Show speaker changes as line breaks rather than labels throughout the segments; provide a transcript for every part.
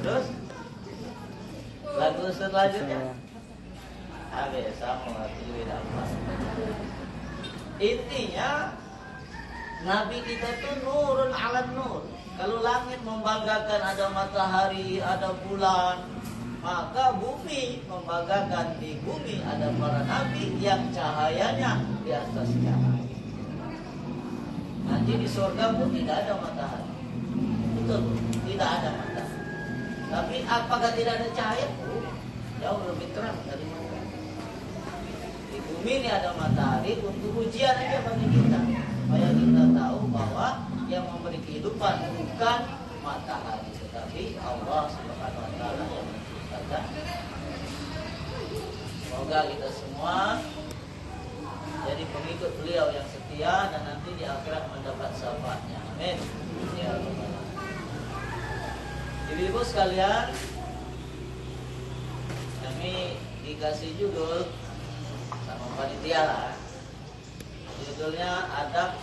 Terus lagu selanjutnya habis sama apa. Intinya Nabi kita tuh nurun ala nur. Kalau langit membanggakan ada matahari, ada bulan, maka bumi membanggakan di bumi ada para nabi yang cahayanya di atas cahaya. Nanti di surga pun tidak ada matahari. Betul, tidak ada matahari. Tapi apakah tidak ada cahaya? Jauh lebih terang dari matahari. Di bumi ini ada matahari untuk ujian aja bagi kita, supaya kita tahu bahwa yang memberi kehidupan bukan matahari, tetapi Allah Subhanahu wa taala yang menciptakan. Semoga kita semua jadi pengikut beliau yang setia dan nanti di akhirat mendapat syafaatnya. Amin. Ya Rabbal alamin. Ibu-ibu sekalian, kami dikasih judul sama panitia lah. Judulnya adab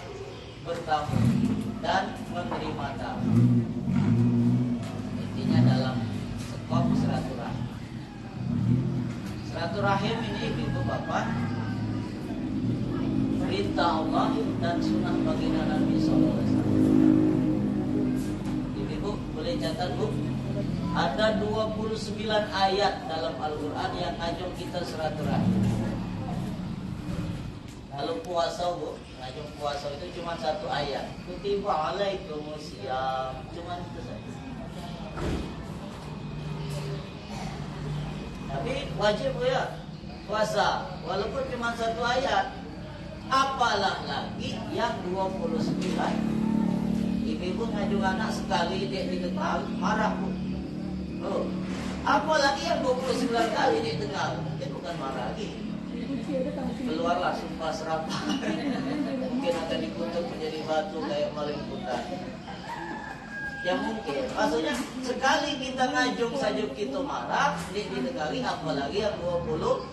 bertamu dan menerima tamu. Intinya dalam skop silaturahim. Silaturahim ini ibu bapak perintah Allah dan sunnah baginda Nabi SAW. Ibu boleh catat bu, ada 29 ayat dalam Al-Quran yang ngajak kita silaturahim. Kalau puasa bu, ngajak puasa itu cuma satu ayat. Kutiba alaikumusiyam, cuma itu saja. Tapi wajib bu ya puasa, walaupun cuma satu ayat. Apalah lagi yang 29. Ibu ngajak anak sekali dia dikekal, marah bu. Oh, apalagi yang 29 kali dia dengar, dia bukan marah lagi. Keluarlah sumpah serapah. Mungkin akan dikutuk menjadi batu kayak maling hutan. Ya mungkin. Maksudnya sekali kita ngajung saja kita marah, didekali apalagi yang 20.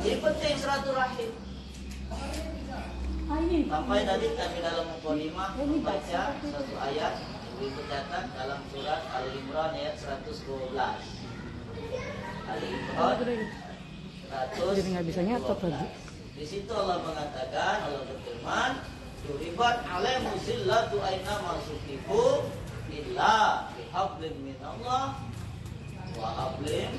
Jadi penting silaturahim. Sampai tadi kami dalam mukadimah membaca satu ayat dicatat dalam surat Al-Imran ayat 112. Al-Imran
jadi nggak bisa nyatet lagi.
Di situ Allah mengatakan, Allah berfirman, "Duribat alaihimu zillatu aina masukifu illa bihablin minallah wa hablin."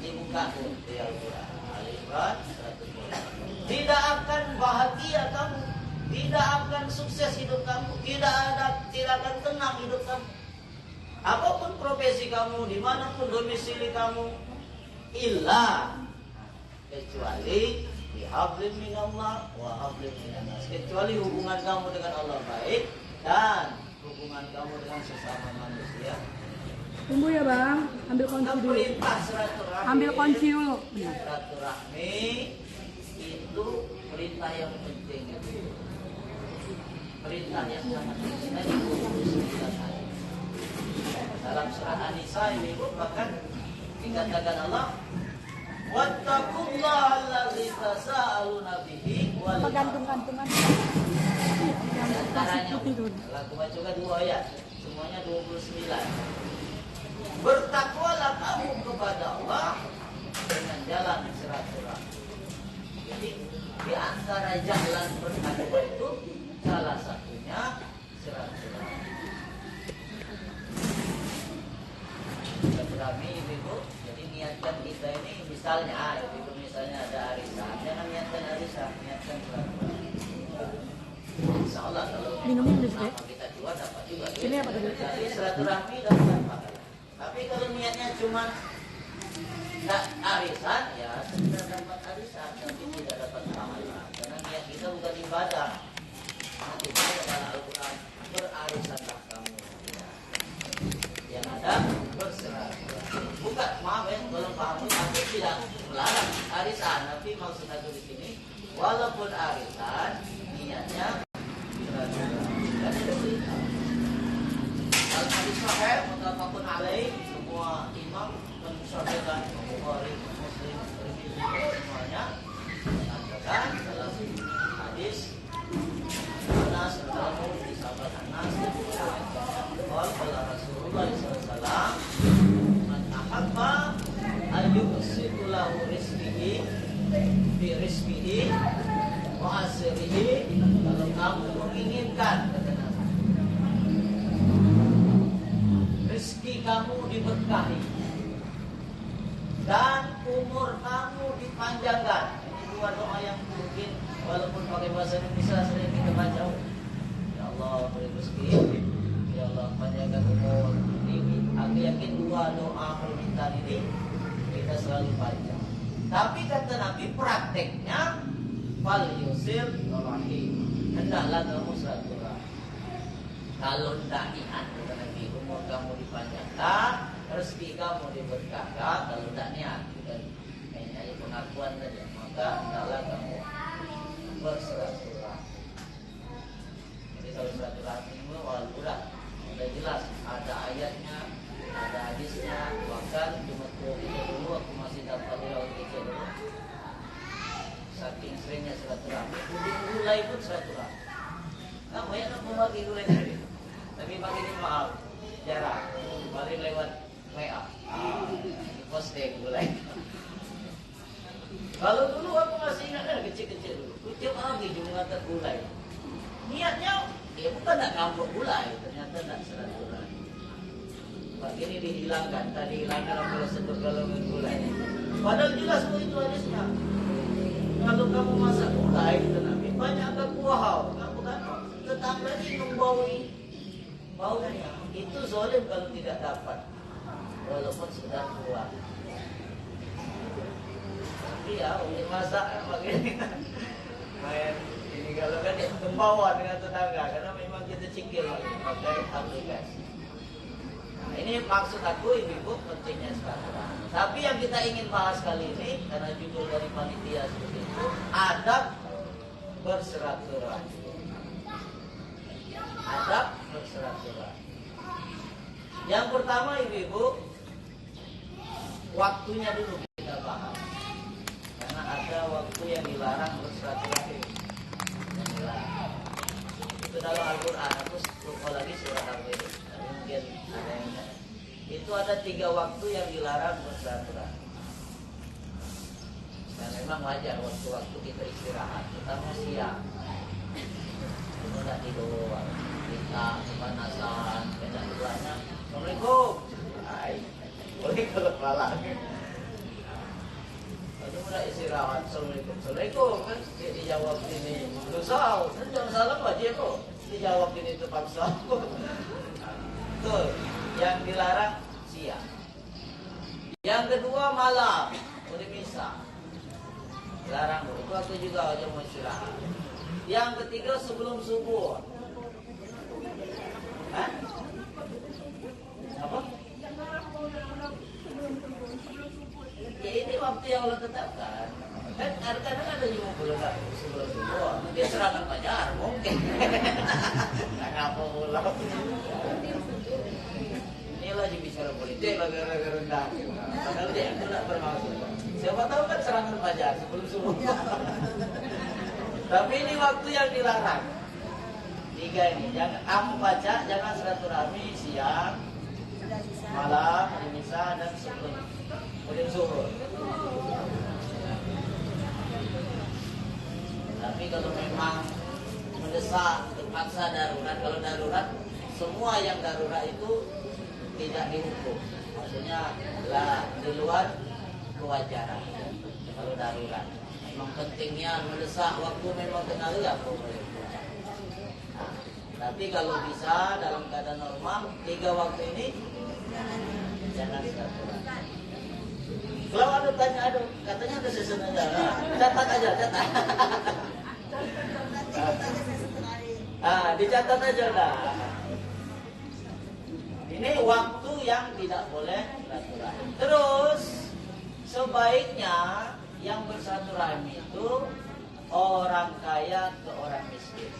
Ini buka di Al-Quran Al-Imran 112. Tidak akan bahagia kamu, tidak akan sukses hidup kamu, tidak akan tenang hidup kamu. Apapun profesi kamu, dimanapun domisili kamu, illa kecuali bihablin minallah wa hablin minannas, kecuali hubungan kamu dengan Allah baik dan hubungan kamu dengan sesama manusia.
Tunggu ya bang, ambil kunci dulu. Ambil kunci dulu.
Silaturahmi itu perintah yang penting, perintah yang sangat penting. Tadi 29 ayat dalam surah An-Nisa ini bahkan dikatakan Allah, wattaqullaha allazi tasaaluna bihi wal
gantung-gantungan.
Antaranya aku baca juga 2 ayat, semuanya 29. Bertakwalah kamu kepada Allah dengan jalan silaturahmi. Jadi di antara jalan bertakwa itu salah satunya silaturahmi. Silaturahmi ibu, jadi niatkan kita ini misalnya, ibu misalnya ada arisan, jangan niatkan arisan, niatkan silaturahmi. Insya Allah kalau kita jual dapat juga. Ini apa tadi? Jadi silaturahmi dapat pahala. Tapi kalau niatnya cuma nggak arisan, ya sudah dapat arisan, tapi tidak dapat pahala. Karena niat kita bukan ibadah. Nanti dalam Al-Quran berarisanlah kamu. Yang ada bersilaturahmi. Bukan, maaf ya, kalau paham aku tidak melarang arisan, tapi maksud aku di sini, walaupun arisan, niatnya silaturahmi. Dan itu berita. Al-Hadis Sahih, muttafaqun alaih, semua imam mensahihkan Bukhari, Muslim, Tirmidzi semuanya mengatakan dalam hadis Anas radhiyallahu pastikan kata Nabi, rezeki kamu diberkahi dan umur kamu dipanjangkan. Ini dua doa yang mungkin walaupun pakai bahasa Indonesia sering kita baca. Ya Allah beri rezeki, ya Allah panjangkan umur. Aku yakin dua doa permintaan ini kita selalu baca. Tapi kata Nabi prakteknya fal yusil rahim, hendaklah kamu silaturahmi. Kalau tidak niat kata Nabi, umur kamu dipanjangkan, rezeki kamu diberkahkan. Kalau tidak niat, bukan hanya pengakuan saja, maka hendaklah kamu bersilaturahmi. Jadi kalau silaturahmi itu udah jelas, ada ayatnya, ada hadisnya. Bahkan cuma dulu aku masih dapat lewat kecil dulu. Saking seringnya silaturahmi, mulai pun silaturahmi. Nah, banyak yang membagi gulai tadi. Tapi pagi ini maaf, jarang. Paling lewat WA, di posting gulai. Kalau dulu aku masih ingat kan kecil-kecil dulu. Tiap hari cuma ngantar gulai. Niatnya, ya bukan nak ngambuk gulai, ternyata nak silaturahmi. Pak ini dihilangkan, tadi hilangkan kalau sebut galongan gulai. Padahal jelas kok itu hadisnya. Kalau kamu masak gulai, Nabi banyak akan buah. Kamu kan tetangga ini membaui baunya. Itu zalim kalau tidak dapat, walaupun sudah tua. Tapi ya, untuk masak begini. Main ini kalau kan dia membawa dengan tetangga, karena memang kita cekil pakai aplikasi. Nah, ini maksud aku ibu pentingnya silaturahmi. Tapi yang kita ingin bahas kali ini, karena judul dari panitia seperti itu, adab bersilaturahmi. Adab bersilaturahmi. Yang pertama ibu, waktunya dulu kita bahas. Karena ada waktu yang dilarang bersilaturahmi. Itu dalam Al-Quran. Aku lupa lagi surat apa ini. Tapi mungkin ada yang ingat. Itu ada 3 waktu yang dilarang bersilaturahmi. Dan memang wajar waktu-waktu kita istirahat, terutama siang. Itu tidak tidur, kita kepanasan, beda keluarnya. Assalamualaikum. Hai. Boleh kalau malam. Lalu mulai istirahat. Assalamualaikum. Assalamualaikum. Kan dijawab ini. Dosa. Kan jangan salah wajib kok. Dijawab ini terpaksa. Betul. Yang dilarang siang. Yang kedua malam. Boleh misah. Dilarang. Itu aku juga aja mau istirahat. Yang ketiga sebelum subuh. Hah? Apa? Ya ini waktu yang Allah tetapkan. Kan kadang-kadang ada 50 tahun sebelum subuh. Dia serangan fajar mungkin. Kenapa pulau? Ini lagi bicara politik, lagi rendah. Padahal dia itu tidak bermaksud. Siapa tahu kan serangan fajar sebelum subuh. Tapi ini waktu yang dilarang. 3 ini. Jangan kamu baca, jangan silaturahmi siang, malam, hari misa dan sebelum zuhur. Tapi kalau memang mendesak, terpaksa darurat, kalau darurat, semua yang darurat itu tidak dihukum. Maksudnya lah di luar kewajaran. Kalau darurat, memang pentingnya mendesak waktu memang kenal ya boleh. Nah, tapi kalau bisa dalam keadaan normal 3 waktu ini jangan silaturahmi. Kalau ada tanya, katanya ada season aja. Catat aja, catat. Dicatat aja lah. Ini waktu yang tidak boleh silaturahmi. Terus sebaiknya yang bersilaturahmi itu orang kaya ke orang miskin.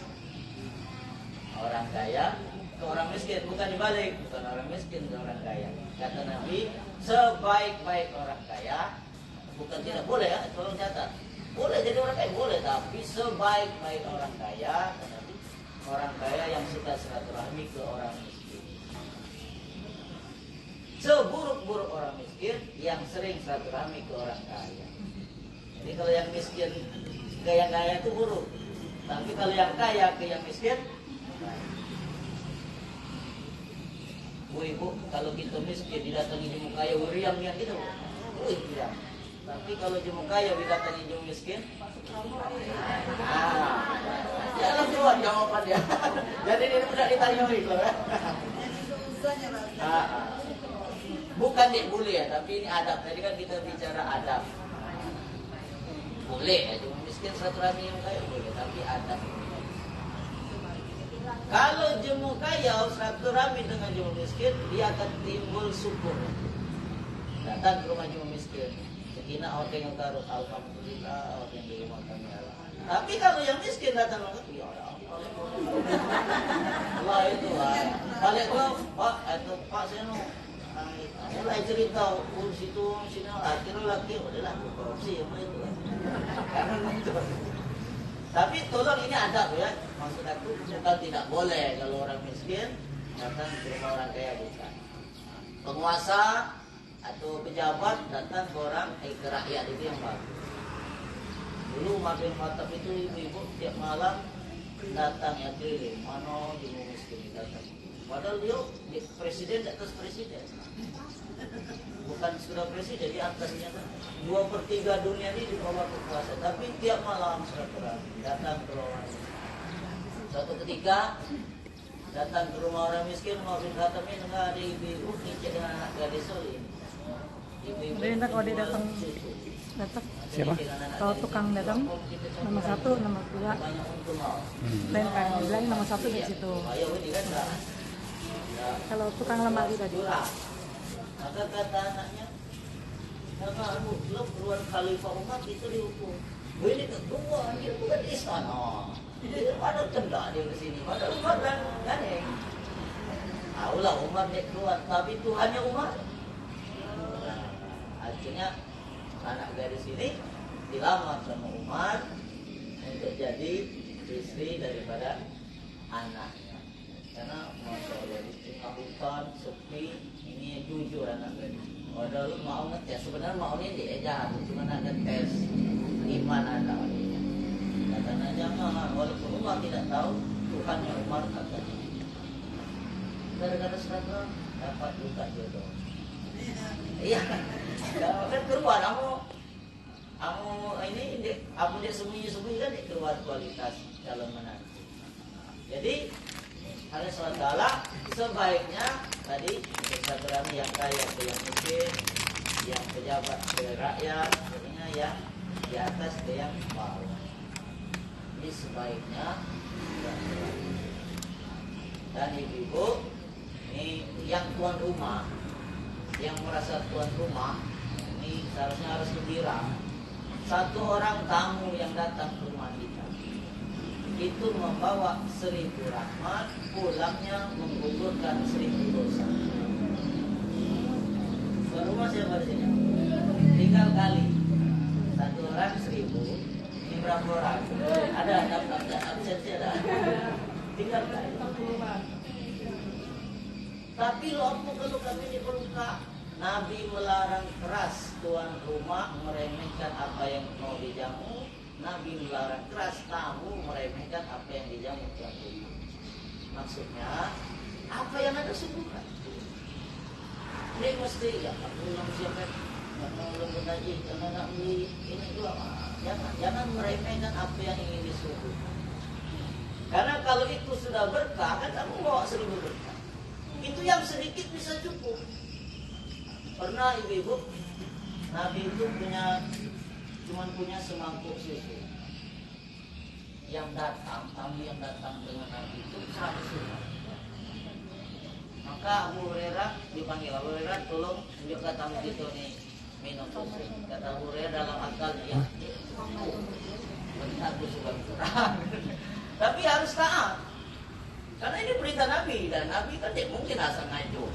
Orang kaya ke orang miskin, bukan dibalik, bukan orang miskin ke orang kaya. Kata Nabi, sebaik-baik orang kaya, bukan tidak boleh ya, tolong catat. Boleh jadi orang kaya, boleh, tapi sebaik-baik orang kaya, kata Nabi, orang kaya yang suka silaturahmi ke orang miskin. Seburuk-buruk orang miskin yang sering silaturahmi ke orang kaya. Jadi kalau yang miskin ke yang kaya itu buruk. Tapi kalau yang kaya ke yang miskin Woi bu, kalau kita miskin didatangi jemu kaya, uriang yang gitu. Woi tidak. Tapi kalau jemu kaya didatangi jemu miskin, jangan keluar jawaban dia. Jadi ini tidak ditanya itu. Bukan dibully ya, tapi ini adab. Tadi kan kita bicara adab. Boleh ya, jemu miskin silaturahmi yang kaya boleh, tapi adab. Kalau jemu kaya silaturahmi dengan jemu miskin, dia akan timbul syukur. Datang ke rumah jemu miskin, sekina orang yang taruh alhamdulillah, orang yang di rumah kami Allah. Tapi kalau yang miskin datang lagi, ya Allah itu lah. Balik Pak, atau Pak saya nu, saya cerita urus itu sini, akhirnya lagi udahlah korupsi apa itu. Tapi tolong ini adab ya. Maksud aku bukan tidak boleh kalau orang miskin datang ke rumah orang kaya, bukan. Penguasa atau pejabat datang ke orang ke rakyat itu yang bagus. Dulu Mabil Khattab itu ibu-ibu tiap malam datang ya keliling, mana di miskin datang. Padahal dia presiden di atas presiden. Bukan sudah presiden di atasnya kan. 2/3 dunia ini di bawah kekuasaan. Tapi tiap malam silaturahmi datang ke rumah. Suatu ketika datang ke rumah orang miskin, Mabil Khattab ini nggak ada ibu-ibu ngicek dengan anak gadis soleh. Ibu-ibu.
Udah kalau dia datang.
Siapa?
Kalau tukang datang nomor 1, nomor 2. Dan kan bilang nomor 1 di situ. Kalau tukang lemari tadi.
Maka kata anaknya, karena belum keluar Khalifah Umar itu dihukum. Ini kedua, dia bukan di istana. Dia ada tendak dia ke sini. Padahal Umar dan gandeng. Taulah Umar dia keluar, tapi Tuhannya Umar. Akhirnya anak gadis ini dilamar sama Umar untuk jadi istri daripada anaknya. Karena Masya Allah di tengah hutan sepi, ini jujur anak gadis. Padahal mau ngetes, sebenarnya maunya diajar, cuma ada tes iman anaknya. Katanya jangan, walaupun Umar tidak tahu, Tuhannya Umar katanya. Gara-gara seragam dapat buka jodoh. Iya, kan keluar kamu ini dia sembunyi-sembunyi kan keluar kualitas calon menantu. Jadi Allah SWT sebaiknya tadi silaturahmi yang kaya ke yang miskin, yang pejabat ke rakyat, artinya yang di atas ke yang bawah. Ini sebaiknya dan ibu-ibu ini yang tuan rumah, yang merasa tuan rumah ini seharusnya harus gembira. Satu orang tamu yang datang ke rumah kita itu membawa 1000 rahmat, pulangnya menggugurkan 1000 dosa. Tuan rumah siapa di sini? Tinggal kali satu orang 1000. Ini berapa orang? Ada absensi ada. Tinggal kali. Tapi lo apa kalau kami diperluka? Nabi melarang keras tuan rumah meremehkan apa yang mau dijamu. Nabi melarang keras tamu meremehkan apa yang dijamu tuan rumah. Maksudnya apa yang ada sungguhkan. Ini mesti ya belum siapa belum berhaji karena nak beli ini dua. Jangan meremehkan apa yang ingin disuguhkan. Karena kalau itu sudah berkah kan kamu bawa 1000 berkah. Itu yang sedikit bisa cukup. Pernah ibu-ibu, Nabi itu cuma punya semangkuk susu. Yang datang, tamu yang datang dengan Nabi itu 100 orang. Maka Abu Hurairah dipanggil, Abu Hurairah tolong tunjukkan tamu itu nih minum susu. Kata Abu Hurairah dalam akalnya, ya, aku suka kurang. Tapi harus taat. Karena ini perintah Nabi dan Nabi kan tidak mungkin asal ngajo.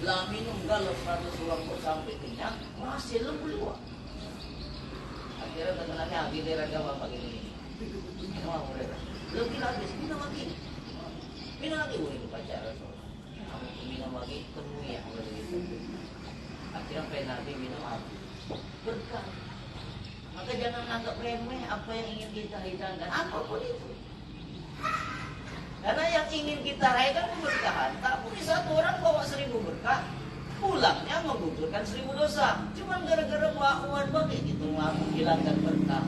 Lah minum galau 100 orang kok sampai kenyang, masih lembu. Akhirnya kata Nabi, giliran gawang begini. Mau mereka. Lebih habis, minum lagi. Minum lagi, itu pacar Rasul. Kamu minum lagi, temui yang begitu. Akhirnya pengen Nabi minum habis. Berkah. Maka jangan anggap remeh apa yang ingin kita hidangkan, apapun itu. ingin kita rayakan keberkahan, tak boleh satu orang bawa 1000 berkah, pulangnya menggugurkan 1000 dosa. Cuma gara-gara bakwan kayak gitu menghilangkan berkah,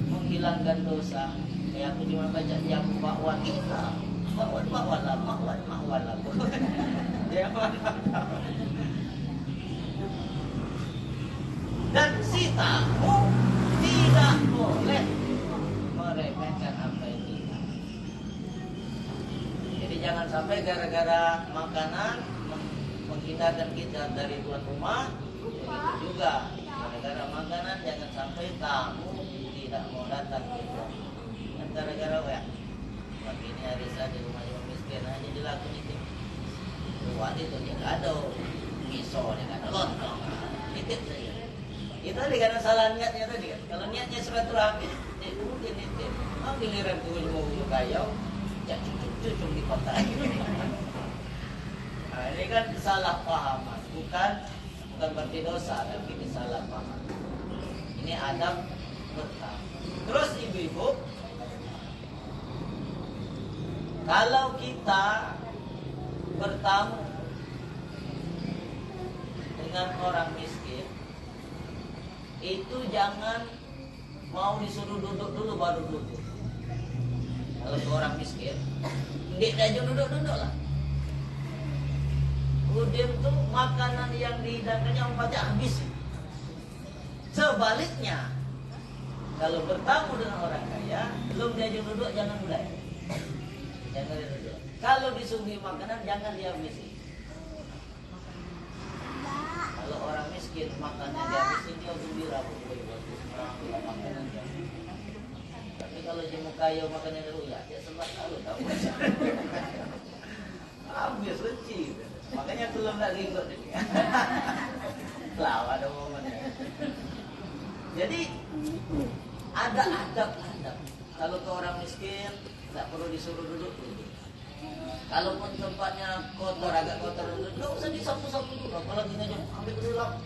menghilangkan dosa. Kayak aku cuma baca tiap bakwan kita, bakwan lah. Dan si tamu tidak boleh meremehkan apa yang kita. Jadi jangan sampai gara-gara makanan menghindarkan kita dari tuan rumah. Begitu juga gara-gara makanan jangan sampai tamu tidak mau datang kita. Dan gara-gara pagi ini hari saya di rumah yang miskin aja dilakukan itu. Buat itu dia nggak ada miso, dia nggak ada lontong, titip saja. Itu tadi karena salah niatnya tadi kan. Kalau niatnya silaturahmi, mungkin nitip. Giliran mau kayau, ya cucuk di kota. Nah, ini kan salah paham, bukan berarti dosa, tapi ini salah paham. Ini adab berkah. Terus ibu-ibu, kalau kita bertamu dengan orang miskin, itu jangan mau disuruh duduk dulu baru duduk. Kalau ke orang miskin, ndik aja duduk-duduk lah. Kemudian tuh makanan yang dihidangkannya umpatnya habis. Sebaliknya, kalau bertamu dengan orang kaya, belum diajak duduk jangan mulai. Jangan duduk. Kalau disuguhi makanan jangan dihabisi. Kalau orang miskin makannya dihabisin dia gembira, makanan dia. Tapi kalau jemu kaya makannya dulu ya dia sempat lalu tahu. Habis lucu. Makanya belum lagi ikut ini. Lah ada momennya. Jadi ada adab-adab. Kalau ke orang miskin tidak perlu disuruh duduk dulu. Kalaupun tempatnya kotor, agak kotor, nggak usah disapu-sapu dulu. Apalagi ngajak ambil dulu lap.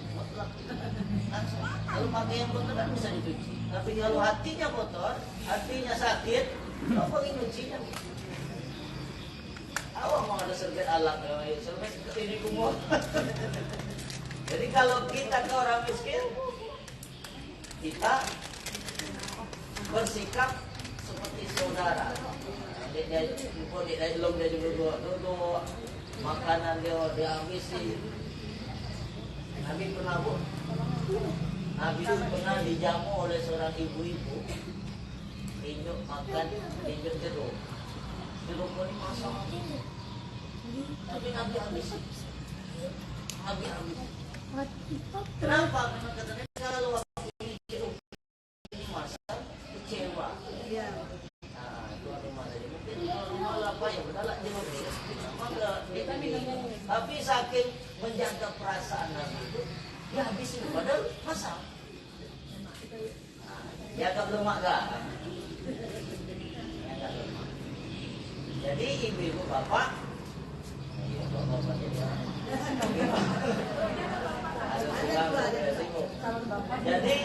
Kalau pakai yang kotor kan bisa dicuci. Tapi kalau hatinya kotor, hatinya sakit, apa yang nyucinya? Awak mau ada serget alam, serget ini kumur. Jadi kalau kita ke orang miskin, kita bersikap seperti saudara. Dia belum dia duduk, makanan dia habisi. Nabi pernah Nabi itu pernah dijamu oleh seorang ibu-ibu, injak makan, injak jeruk. Jeruk ini masak, tapi Nabi habisi. Kenapa? Karena katanya kalau ini jeruk ini masak, kecewa. Tapi saking menjaga perasaan Nabi itu, dia habisin padahal masak. Ya tak lemak kan? Jadi ibu-ibu bapak, jadi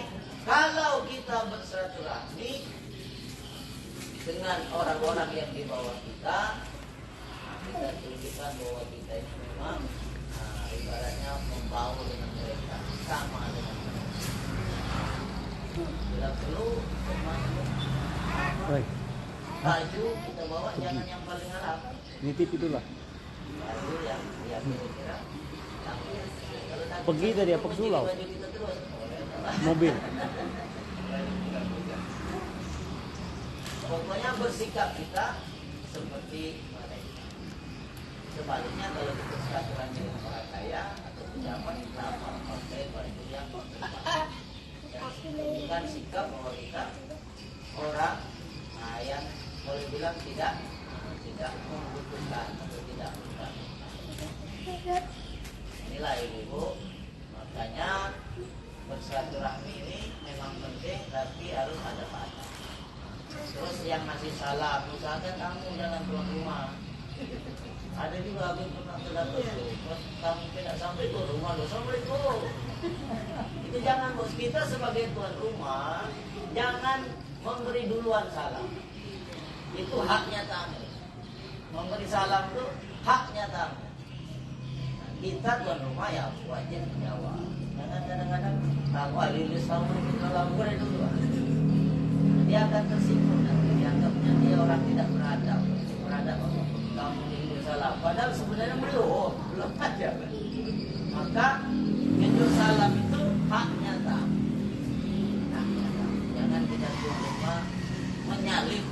kalau kita bersilaturahmi dengan orang-orang yang di bawah kita, kita tunjukkan bahwa kita ini memang ibaratnya membaur dengan mereka, sama dengan mereka. Bila perlu baju kita bawa jangan yang paling harap.
Nitip itulah.
Baju yang kira-kira.
Pergi dari apa ke Sulau?
Baju kita terus.
Mobil.
Pokoknya bersikap kita seperti mereka. Sebaliknya kalau kita silaturahmi dengan orang kaya atau pejabat, kita pakai baju yang bukan sikap bahwa kita orang yang boleh bilang tidak membutuhkan atau tidak butuh. Inilah ibu-ibu, makanya bersilaturahmi ini memang penting, tapi harus ada batas. Terus yang masih salah, usahakan kamu jangan keluar rumah. Ada juga aku pernah terdapat terus kamu tidak sampai ke rumah, Assalamualaikum. Itu jangan, bos. Kita sebagai tuan rumah jangan memberi duluan salam. Itu haknya tamu. Memberi salam itu haknya tamu. Kita tuan rumah ya wajib menjawab. Jangan kadang-kadang tamu lilis tamu di dalam dulu. Dia akan tersinggung dan dianggapnya dia orang tidak beradab. Beradab tamu lilis salam. Padahal sebenarnya belum aja. Maka jujur salam itu haknya tamu. Jangan kita cuma menyalip.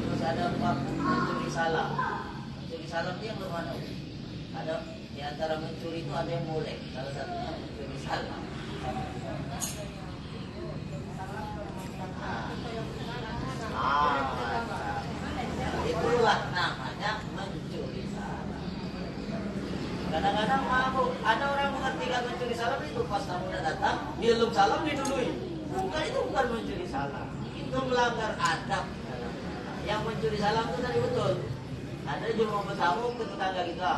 Terus ada waktu mencuri salam. Mencuri salam itu yang bermana? Ada di antara mencuri itu ada yang boleh. Salah satunya mencuri salam. Itulah namanya mencuri salam. Kadang-kadang mabuk. Ada orang mengartikan mencuri salam itu pas tamu udah datang, dia belum salam didului. Bukan, itu bukan mencuri salam. Itu melanggar adab. Yang mencuri salam itu tadi betul. Ada juga mau bertamu ke tetangga kita.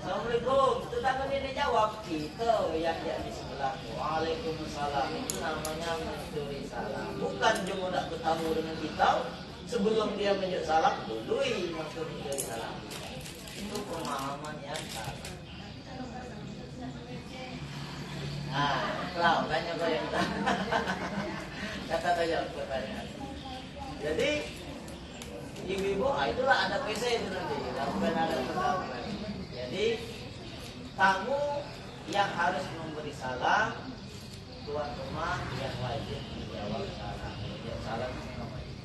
Assalamualaikum. Tetangga dia jawab, kita yang di sebelah. Waalaikumsalam. Itu namanya mencuri salam. Bukan cuma nak bertamu dengan kita, sebelum dia menjawab salam, dului masuk mencuri salam. Itu pemahaman yang salah. Nah, Lau, tanya kau yang kata saja pertanyaan. Jadi ibu-ibu, itulah ada PC itu nanti, bukan ada pertanyaan. Jadi tamu yang harus memberi salam, tuan rumah yang wajib menjawab salam. Menjawab salam memang wajib.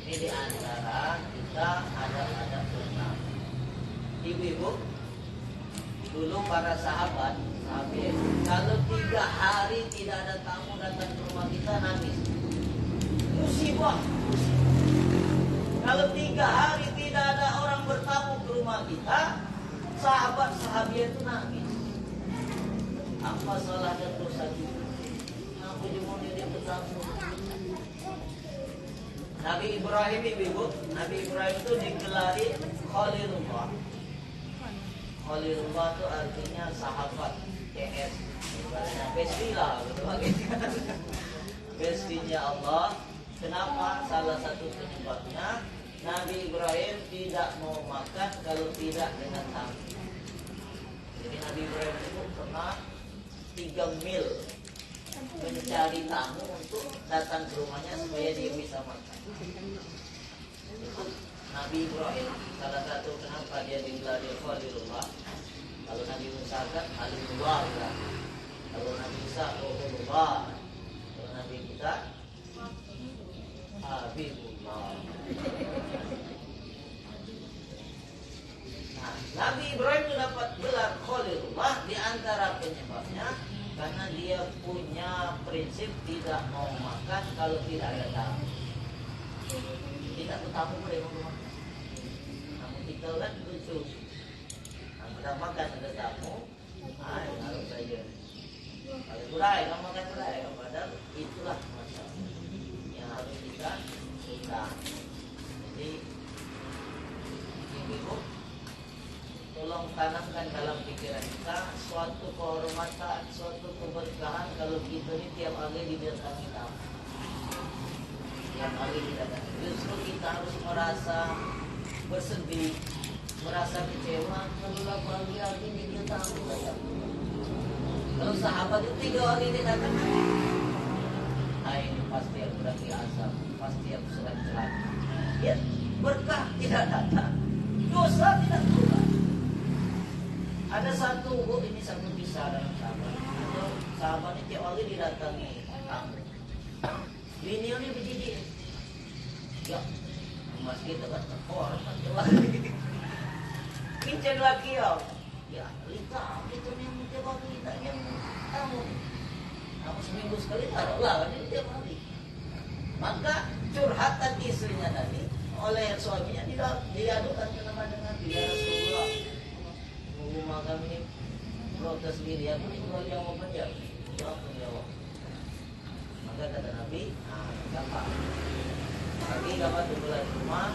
Ini di antara kita ada tentang ibu-ibu. Dulu para sahabat, kalau 3 hari tidak ada tamu datang ke rumah kita, nangis. Musibah. Kalau 3 hari tidak ada orang bertamu ke rumah kita, sahabat-sahabat itu nangis. Apa salah dan dosa kita? Aku cuma dia bertamu. Nabi Ibrahim, ibu, Nabi Ibrahim itu digelari Khalilullah. Khalilullah itu artinya sahabat, CS. Ibaratnya bestilah, bestinya Allah. Kenapa? Salah satu penyebabnya Nabi Ibrahim tidak mau makan kalau tidak dengan tamu. Jadi Nabi Ibrahim itu pernah 3 mil mencari tamu untuk datang ke rumahnya supaya dia bisa makan. Itu Nabi Ibrahim salah satu kenapa dia digelar Khalilullah. Kalau Nabi Musa kan Khalilullah, kalau Nabi Isa Rasulullah, kalau Nabi kita Habibullah. Nah, Nabi Ibrahim itu dapat gelar Khalilullah di antara penyebabnya karena dia punya prinsip tidak mau makan kalau tidak ada tamu. Tidak bertamu boleh makan. Namun kita kan lucu. Nah, kita makan ada tamu, harus saja. Kalau kurai, kamu makan kurai. Padahal itulah masalah yang harus kita suka. Jadi, ibu, tolong tanamkan dalam pikiran kita suatu kehormatan, suatu keberkahan kalau kita ini tiap hari didatangi tamu. Tiap hari didatangi. Justru kita harus merasa bersedih, merasa kecewa kalau pagi hari ini dia tamu. Kalau sahabat itu 3 hari dia datang, ini pasti aku sudah biasa, pasti aku sudah celaka. Ya, berkah tidak datang, dosa tidak turun. Ada satu, ini satu kisah dalam sahabat. Sahabat ini tiap hari didatangi tamu. Beliau ini begini, ya, mas kita kan hormat kincen lagi ya, Lita, kita yang tiap hari kita yang tamu. Kamu seminggu sekali taruhlah, ini tiap hari. Maka curhatan istrinya tadi oleh suaminya diadukan ke nama dengan dia Rasulullah. Rumah kami protes diri, aku ini kalau jawab aja, jawab. Maka kata Nabi, gampang. Nabi dapat bulan rumah,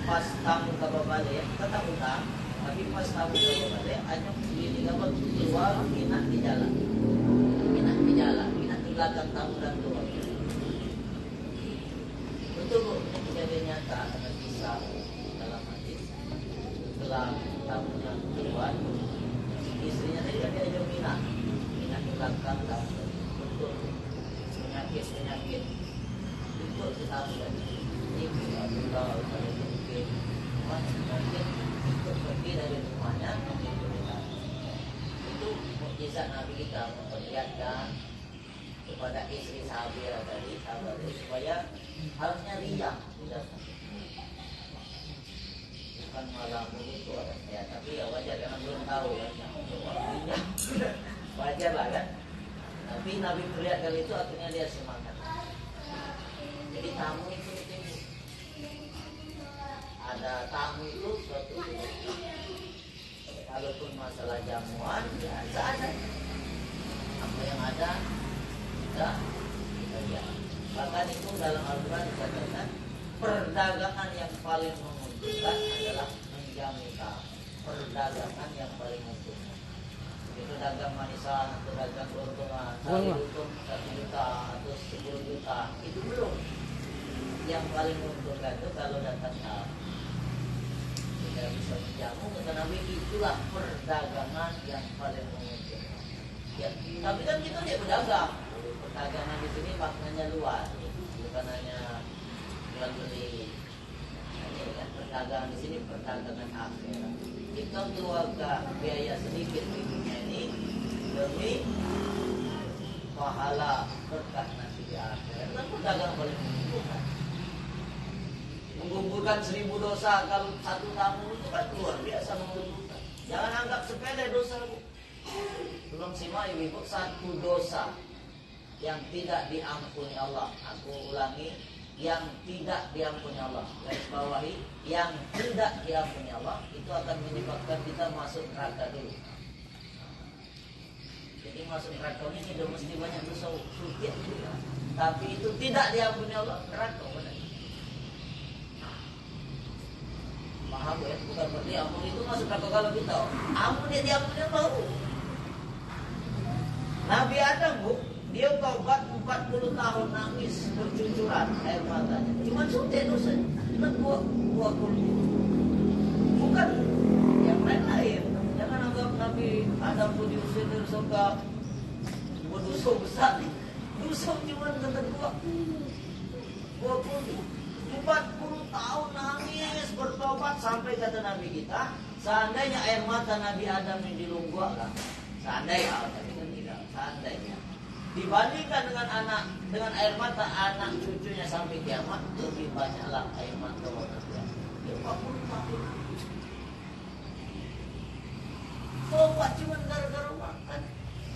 pas tamu kabar balik, tetap utang. Tapi pas tamu kabar balik, anyok diri dapat keluar, minat di jalan, minat di belakang tamu dan keluar. nyata ada kisah dalam hadis setelah tamunya keluar, istrinya tadi kan diajak Mina di belakang tamu untuk penyakit untuk disambut ini Allah mungkin untuk pergi dari rumahnya itu mukjizat Nabi kita memperlihatkan kepada istri sahabat tadi supaya harusnya riang bukan malah begitu ya, tapi ya wajar karena belum tahu kan wajar lah kan, tapi Nabi perlihatkan itu akhirnya dia semangat. Jadi tamu itu penting, ada tamu itu suatu kalaupun masalah jamuan ya ada apa yang ada kita lihat. Bahkan itu dalam Al-Quran dikatakan perdagangan yang paling menguntungkan adalah menjamu tamu. Perdagangan yang paling menguntungkan itu dagang manisan atau dagang keuntungan untung 1 juta atau 10 juta itu belum. Yang paling menguntungkan itu kalau datang tamu tidak bisa menjamu, kata Nabi, itulah perdagangan yang paling menguntungkan ya. Tapi kan kita tidak berdagang. Perdagangan di sini maknanya luas, bukan hanya jual beli. Ini kan perdagangan di sini perdagangan akhirat. Kita keluarga biaya sedikit di dunia ini demi pahala berkah nanti di akhirat. Dan perdagangan paling menguntungkan. Menggugurkan 1000 dosa kalau satu tamu itu kan luar biasa menguntungkan. Jangan anggap sepele dosa, Bu. Belum simak ibu, satu dosa yang tidak diampuni Allah. Aku ulangi, yang tidak diampuni Allah. Garis bawahi, yang tidak diampuni Allah itu akan menyebabkan kita masuk neraka dulu. Jadi masuk neraka ini tidak mesti banyak dosa sedikit, tapi itu tidak diampuni Allah, neraka benar. Paham ya? Bukan berarti ampun itu masuk neraka kalau kita ampun dia diampuni Allah. Nabi Adam, Bu, dia taubat 40 tahun nangis bercucuran air matanya. Cuma suntik dosanya. Dan buah kulit. Bukan yang lain-lain. Jangan anggap Nabi Adam itu diusir dari surga berdosa besar. Dosa cuma tentang buah kulit. 40 tahun nangis bertobat sampai kata Nabi kita, seandainya air mata Nabi Adam ini dilungguakan, seandainya, tapi kan tidak, seandainya dibandingkan dengan air mata anak cucunya sampai kiamat, lebih banyaklah air mata Nabi Adam. 40 tahun. Tobat cuma gara-gara makan.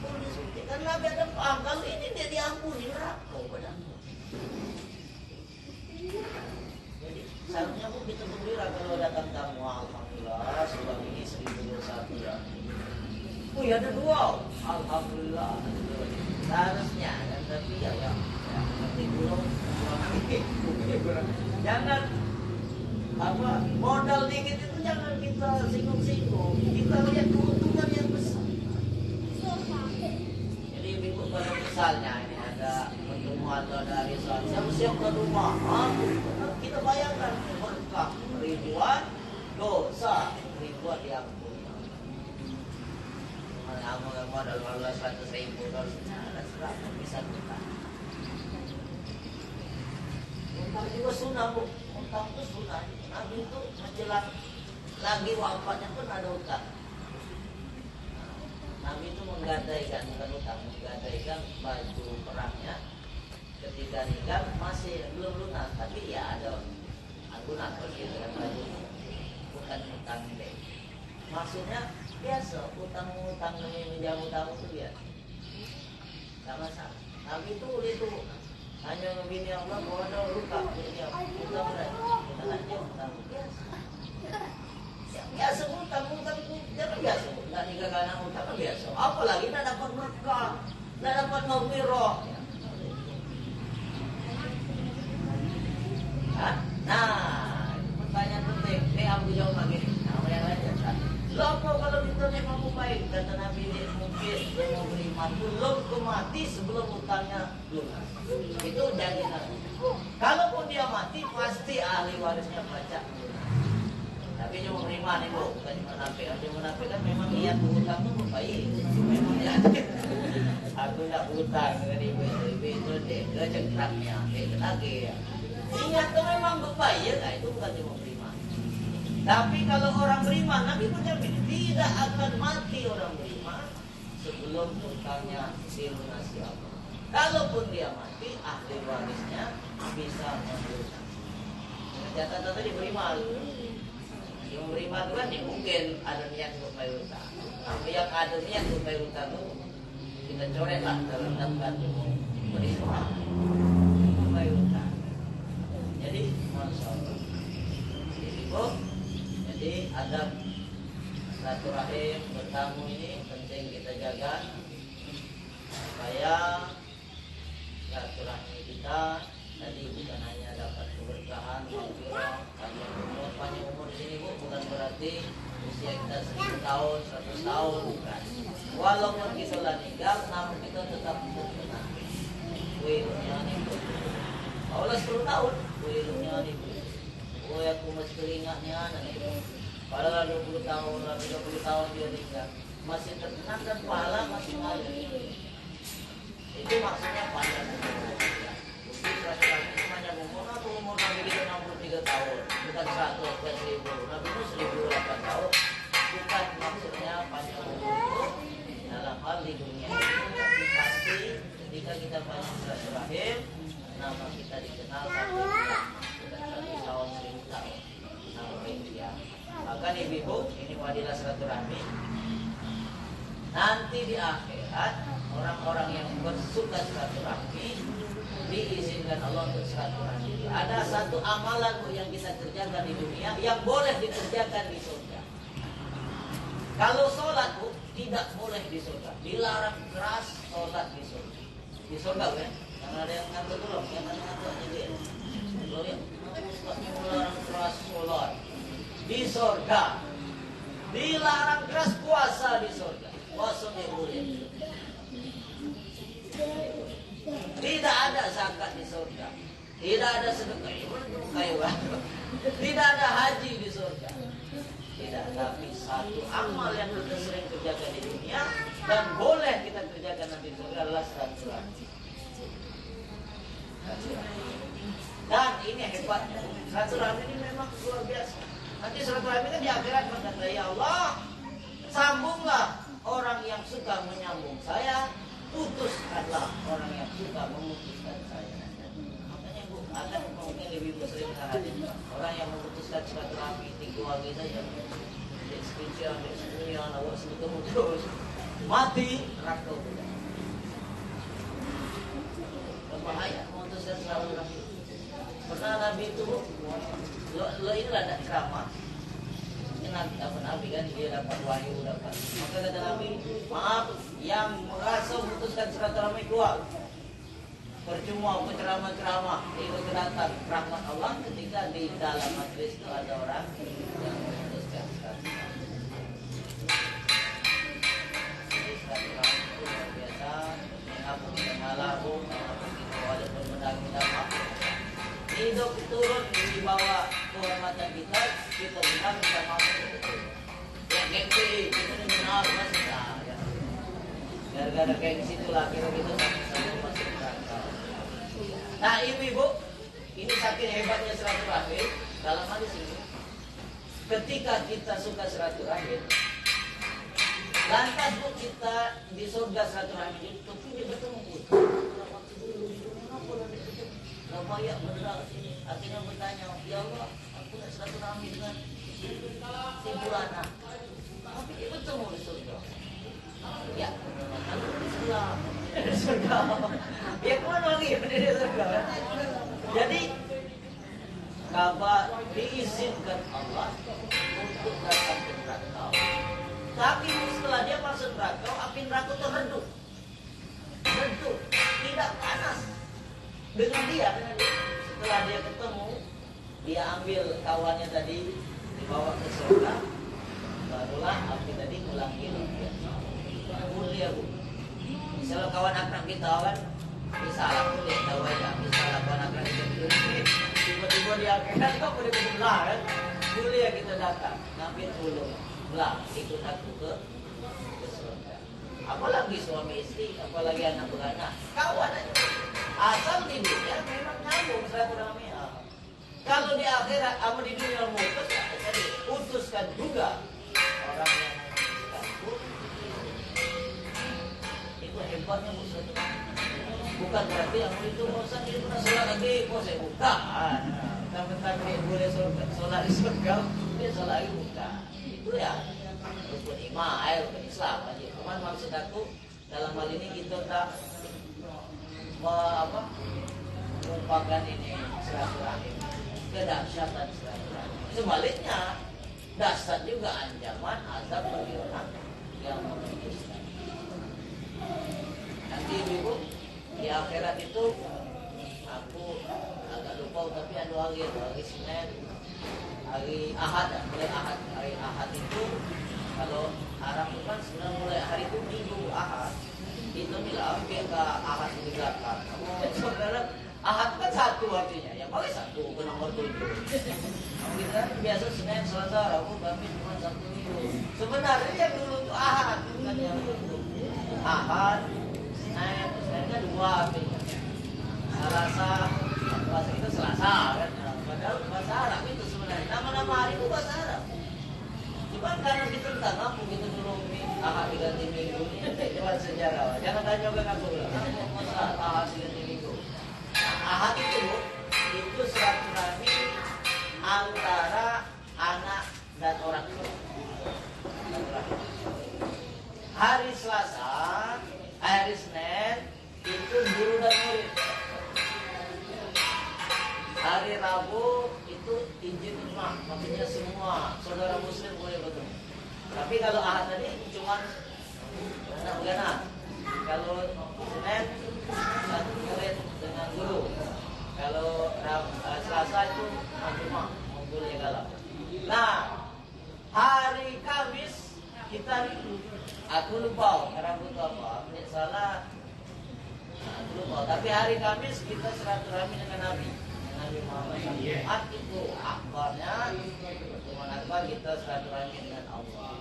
Boleh suntik. Kan Nabi Adam paham kalau ini dia diampuni neraka padahal. Jadi seharusnya pun kita gembira kalau datang tamu. Alhamdulillah sebab ini 1021 ya. Oh ya ada 2. Alhamdulillah. Seharusnya dan tapi ya nanti belum jangan apa modal dikit itu jangan kita singgung-singgung. Kita lihat keuntungan yang besar. Jadi ibu kalau misalnya ini ada pertemuan atau dari siap-siap ke rumah, kita bayangkan berkah ribuan dosa ribuan diampuni. Kamu modal 100.000 dolar, serah bisa kita. Utang juga sunnah, Bu. Utang itu sunnah. Nabi itu menjelang lagi wafatnya pun ada utang. Nabi itu menggadaikan, bukan utang, menggadaikan baju perangnya. Ketika nikah masih belum lunas, tapi ya ada lunas begitu kan baju, bukan utang deh. Maksudnya biasa, utang-utang demi menjamu tamu itu biasa. Sama-sama. Nabi itu hanya membini Allah bahwa ada luka, jadi utang berarti kita aja utang biasa. Biasa utang jangan biasa, nggak nikah karena utang kan biasa. Apalagi nggak dapat berkah, nggak dapat maghfirah. Nah, pertanyaan penting. Ini aku jawab lagi. Nah, yang lain ya. Lopo kalau kita memang baik, kata Nabi ini mungkin yang mau beriman belum mati sebelum utangnya lunas. Itu janji Nabi. Kalaupun dia mati pasti ahli beriman ibu, bukan munafik. Ada munafik kan memang niat berhutang itu baik. Memang niat. Aku nak berhutang dengan ibu itu dia cengkraknya, dia kenagi ya. Niat itu memang baik, nah itu bukan cuma beriman. Tapi kalau orang beriman, Nabi berjamin tidak akan mati orang beriman sebelum hutangnya dilunasi Allah. Kalaupun dia mati, ahli warisnya bisa melunasi. Catatan tadi beriman. Yang beriman itu kan mungkin ada niat untuk bayar hutang. Tapi yang ada niat untuk bayar hutang itu kita coretlah dalam daftar beriman. Bayar hutang. Jadi, masya Allah. Jadi adab silaturahim bertamu ini penting kita jaga supaya silaturahmi kita tadi bukan hanya dapat keberkahan, panjang umur di sini bu, bukan berarti usia kita 10 tahun, 100 tahun, bukan. Walaupun kita sudah meninggal, namun kita tetap berkenal. Wilunya nih bu, Allah 10 tahun, wilunya nih bu, aku masih teringatnya nih. Padahal 20 tahun, 30 tahun dia meninggal, masih terkenal dan pahala masih ngalir. Itu maksudnya panjang umur. Silaturahmi itu panjang umur. Atau umur Nabi kita 63 tahun, bukan 100, bukan 1000. Nabi itu 1008 tahun. Bukan maksudnya panjang umur dalam hal di dunia ini. Tapi pasti ketika kita banyak silaturahim, nama kita dikenal sampai bukan 100 tahun, 1000 tahun sampai dia. Maka ibu, ini fadilah silaturahmi. Nanti di akhirat orang-orang yang bersuka silaturahmi diizinkan Allah untuk silaturahmi. Ada satu amalan bu yang kita kerjakan di dunia yang boleh dikerjakan di surga. Kalau sholat bu tidak boleh di surga, dilarang keras sholat di surga. Di surga bu ya, jangan ada yang ngantuk belum, jangan ngantuk aja dia. Kalau ya, melarang keras sholat di surga, dilarang keras puasa di surga. Puasanya boleh. Tidak ada zakat di surga, tidak ada sedekah, tidak ada haji di surga, tidak. Tapi satu amal yang kita sering kerjakan di dunia dan boleh kita kerjakan nanti di surga adalah silaturahmi. Dan ini hebatnya, silaturahmi ini memang luar biasa. Nanti silaturahmi kan di akhirat berkata, ya Allah, sambunglah orang yang suka menyambung saya, putuskanlah orang yang suka memutuskan saya. Makanya bu, akan mungkin lebih sering hadir orang yang memutuskan silaturahmi di keluarga saja. Spesial, spesial, awak sebut terus mati neraka. Berbahaya memutuskan silaturahmi. Pernah Nabi itu, lo inilah nak ceramah. Nabi dapat Nabi kan dia dapat wahyu dapat. Maka kata Nabi, maaf yang merasa memutuskan silaturahmi keluar. Percuma penceramah-ceramah itu kedatang rahmat Allah ketika di dalam majlis itu ada orang yang memutuskan silaturahmi. Jadi silaturahmi itu luar biasa. Mengaku kita ngalahu, mengaku kita walaupun mendapat. Hidup turun di bawah kehormatan kita bilang kita mampu. Yang gengsi kita ini benar masih ya. Gara-gara gengsi itulah kita sama-sama masih neraka. Nah ibu, ini saking hebatnya silaturahmi dalam hadis ini. Ketika kita suka silaturahmi, lantas bu kita di surga silaturahmi itu dia bertemu. Banyak benar ini, akhirnya bertanya, ya Allah, aku nak silaturahmi dengan si Fulana. Tapi dia bertemu di surga. Ya, aku di sebelah surga. Ya kemana lagi di surga? Jadi, kabar diizinkan Allah untuk datang ke neraka. Tapi setelah dia masuk neraka, api neraka itu redup, tidak panas. Dengan dia, setelah dia ketemu, dia ambil kawannya tadi, dibawa ke surga, barulah api tadi pulang hidup. Mulia bu. Misalnya kawan akrab kita kan, misalnya mulia tahu aja, misalnya kawan akrab kita tiba-tiba dia akhirat kok boleh berbelah kan? Boleh ya kita datang, ngambil ulung, belah, ikut aku ke surga. Apalagi suami istri, apalagi anak beranak, kawan aja. Asal di dunia memang nyambung silaturahmi. Kalau di akhirat, kamu di dunia mutus, ya, jadi putuskan juga orang yang memutuskan. Itu hebatnya musuh. Bukan berarti yang itu bosan itu pernah sholat lagi, kok saya buka. Tentang dia boleh sholat di surga, dia sholat lagi buka. Itu ya rukun iman, rukun Islam aja. Cuman maksud aku dalam hal ini kita tak melupakan ini silaturahmi, kedahsyatan silaturahmi. Sebaliknya dasar juga ancaman azab bagi orang yang memutuskan. Nanti ibu di akhirat itu aku agak lupa tapi ada hari Senin, hari Ahad, mulai Ahad, hari Ahad itu kalau Arab itu kan sebenarnya mulai hari itu Minggu Ahad itu bilang ke Ahad di belakang. Saudara Ahad kan satu artinya, ya pakai satu ke nomor 7. Kita kan biasa Senin, Selasa, Rabu, Kamis, Jumat, Sabtu, Minggu. Sebenarnya yang dulu itu Ahad, bukan yang dulu. Ahad, Senin kan 2 artinya. Selasa, bahasa itu Selasa kan. Padahal bahasa Arab itu sebenarnya nama-nama hari itu bahasa Arab. Cuma karena kita tak mampu kita dulu Ahad diganti Minggu ini cuma sejarah. Jangan tanya ke aku lah. Masa Ahad diganti Minggu? Ahad itu silaturahmi antara anak dan orang tua. Hari Selasa, hari Senin itu guru dan murid. Hari Rabu itu izin imam, maksudnya semua saudara muslim boleh bertemu. Tapi kalau Ahad tadi cuma anak-anak. Kalau Senin satu murid dengan guru. Kalau Selasa itu imam, boleh galau. Nah, hari Kamis kita aku lupa karena aku tahu apa, salah. Aku lupa. Tapi hari Kamis kita silaturahmi dengan Nabi. Nabi Muhammad Jumat itu akbarnya pertemuan akbar kita silaturahmi dengan Allah.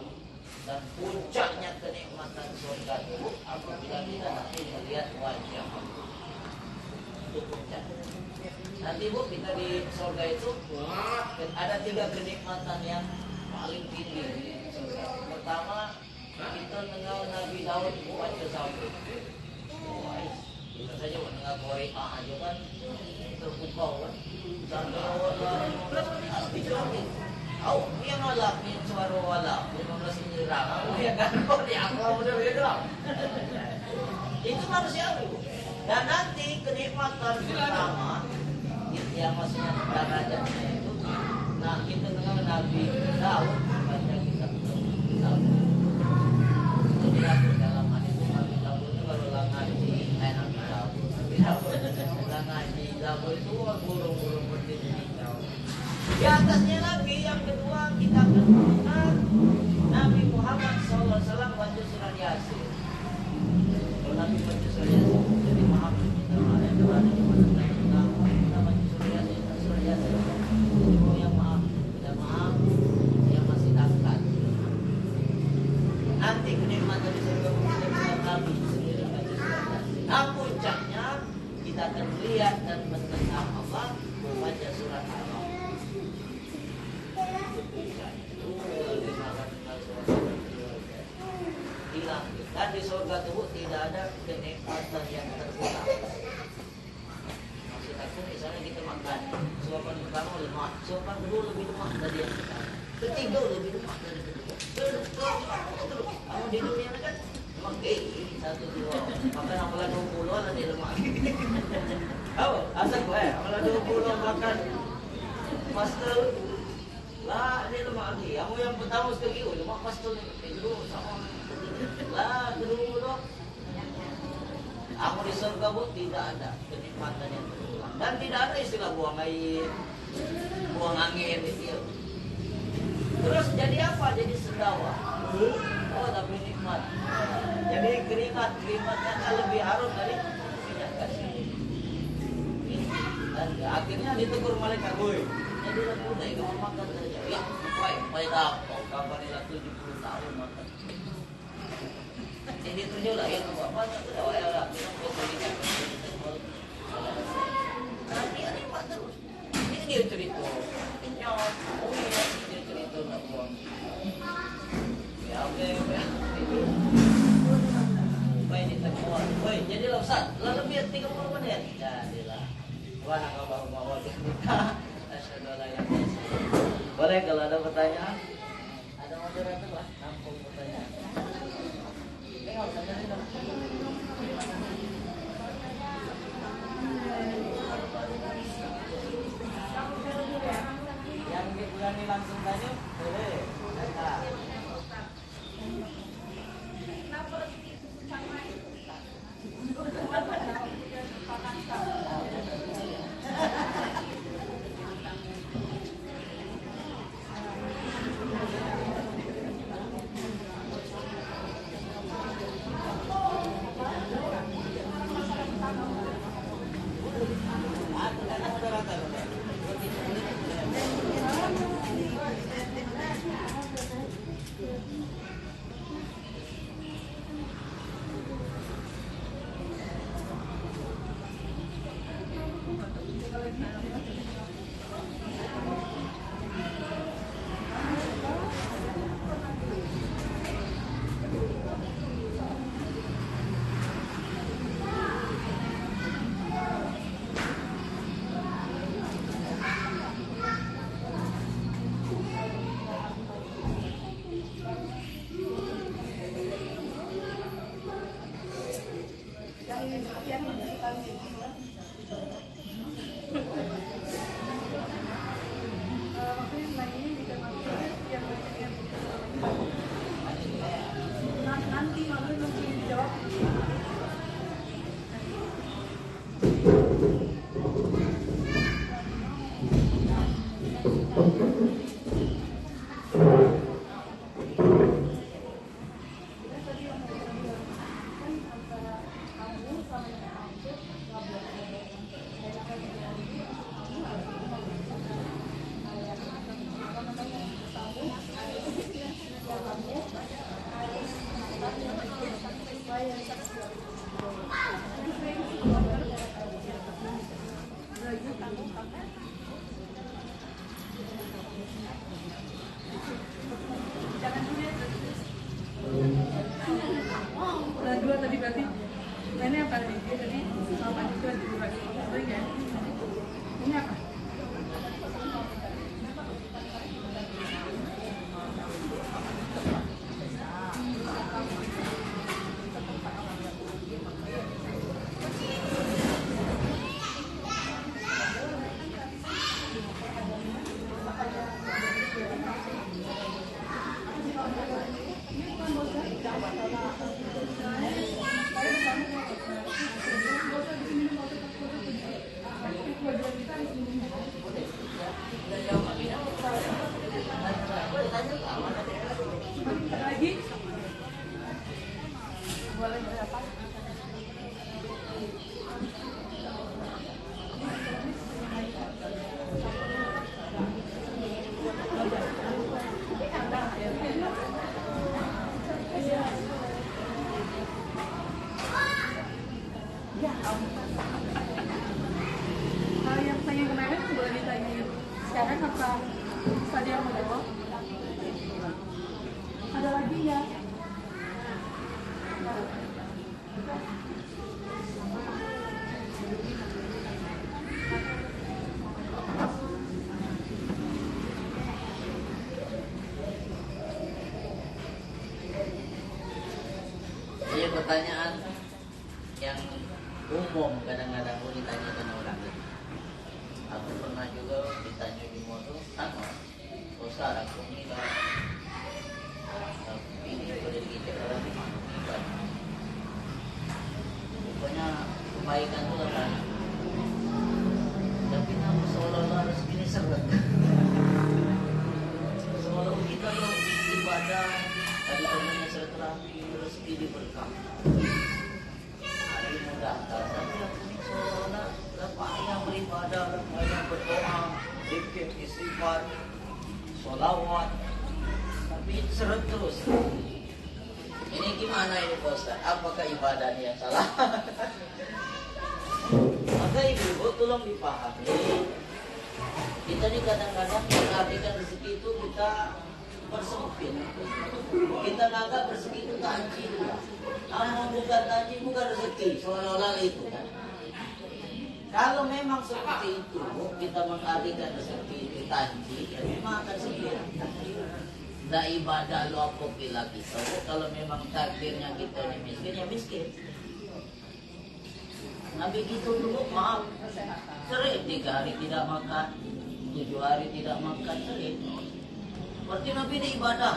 Dan puncaknya kenikmatan surga itu apabila kita nanti melihat wajah Allah. Itu puncaknya. Nanti bu kita di surga itu ada 3 kenikmatan yang paling tinggi. Pertama kita mengenal Nabi Daud baca Zabur. Kita saja mendengar Korea aja kan terpukau kan. Sampai Allah 15 dijamin. Oh, yang Allah ni suara wala 15 menyerang. Oh ya kan, oh di aku udah beda. Itu manusiawi. Dan nanti kenikmatan pertama yang maksudnya derajatnya itu, nah kita dengar Nabi Daud baca kitab Zabur. Itu diatur dalam hadis Nabi Zabur itu kalau ngaji Nabi Zabur. Ngaji Zabur itu burung-burung berdiri. Di atasnya lagi yang kedua kita akan mengenal Nabi Muhammad SAW baca surah Yasin. Kalau Nabi baca surah Yasin, jadi maaf kita ada di mana kita baca surah Yasin. Jadi mau yang maaf, tidak maaf, yang masih takkan. Nanti kenikmatan di surga kita dengan Nabi sendiri baca surah Yasin. Nah puncaknya kita akan lihat dan mengenal Allah baca surah Al-Baqarah. Hilang. Dan di surga itu tidak ada kenikmatan yang terulang. Maksud aku misalnya kita makan, suapan pertama lemah, suapan kedua lebih lemah dari yang pertama, ketiga lebih lemah dari kedua. Terus kamu di dunia kan memang ini 1, 2 makan apalah 20 nanti lemah. Oh, asal gue apalah 20 makan master lah ini lemah lagi. Kamu yang pertama sekali lemah master itu sama. Lah kedua aku di surga bu tidak ada kenikmatan yang berulang dan tidak ada istilah buang air, buang angin itu. Terus jadi apa? Jadi sendawa. Oh tapi nikmat. Jadi keringatnya lebih harum dari minyak kasih. Dan akhirnya ditegur malaikat, woi, jadi udah kamu makan saja. iya, supaya dapat kabar nila 70 tahun maka. Jadi itu dia lah yang apa tak tahu ya lah. Nanti ada apa terus? Ini dia cerita. Kenyang. Oh iya, dia cerita nak buang. Ya oke. Baik ini terkuat. Woi, jadilah Ustaz. Lalu biar 30 menit. Jadilah. Wah, nak bawa kita. Asyhadu an la ilaha illallah. Boleh kalau ada pertanyaan? Ada moderator lah, nampung pertanyaan. Tengok saja dong. Yang diulangi langsung tanya, boleh.
Dua tadi berarti ini apa nih? Jadi sama itu dua ya. Ini apa? Lagi? Boleh berapa? Yang tanya kemarin boleh ditanyain sekarang apa tadi yang mau jawab? Ada lagi ya?
Ini pertanyaan yang umum kadang-kadang pun ditanyakan orang. Aku pernah juga ditanya di motor, sama Ustaz aku ini lah ini boleh kita orang di mana pokoknya kebaikan itu kan tapi nama seolah-olah harus ini seret seolah kita yang ibadah tadi temannya silaturahmi rezeki diberkah hari mudah tapi aku ini seolah-olah banyak beribadah banyak berdoa zikir istighfar sholawat, tapi seret terus. Ini gimana ini Pak Ustaz? Apakah ibadahnya yang salah? Maka ibu-ibu tolong dipahami. Kita ini kadang-kadang mengartikan rezeki itu kita bersempit. Kita nganggap rezeki itu tanci. Bukan tanci, bukan rezeki. Seolah-olah itu kan. Kalau memang seperti itu, kita mengartikan rezeki itu tanci, ya memang akan sempit. Nah ibadah lo apa bila kita, kalau memang takdirnya kita ini miskin, ya miskin. Nabi gitu dulu, maaf, sering 3 hari tidak makan, 7 hari tidak makan, sering. Berarti Nabi ini ibadah.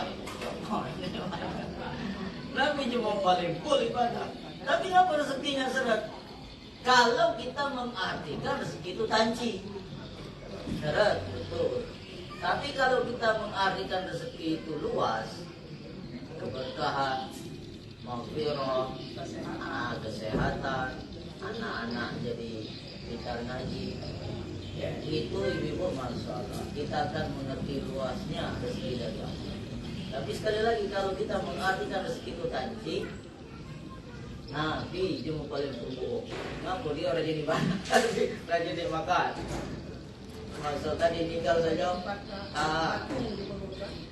Nabi cuma paling full ibadah. Tapi apa rezekinya seret? Kalau kita mengartikan rezeki itu tanci, seret, betul. Tapi kalau kita mengartikan rezeki itu luas, keberkahan, maghfirah, kesehatan, anak-anak jadi pintar ngaji, ya, itu ibu-ibu masalah. Kita akan mengerti luasnya rezeki dari Allah. Tapi sekali lagi kalau kita mengartikan rezeki itu tanci, Nabi cuma paling tumbuh. Ngapa dia orang jadi banyak, rajin dia makan. Masa tadi nikah saja,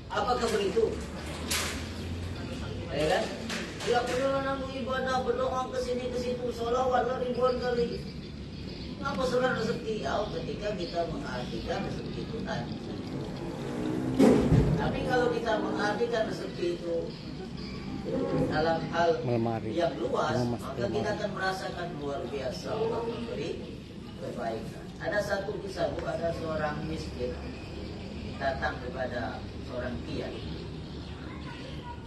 apakah begitu? Ya kan? Dia pernah nanggung ibadah, berdoa ke sini ke situ, sholawat ribuan kali. Ngapa sudah rezeki? Ketika kita mengartikan rezeki itu tadi. Tapi kalau kita mengartikan rezeki itu dalam hal yang luas, maka kita akan merasakan luar biasa Allah memberi kebaikan. Ada satu kisah, ada seorang miskin datang kepada seorang kiai.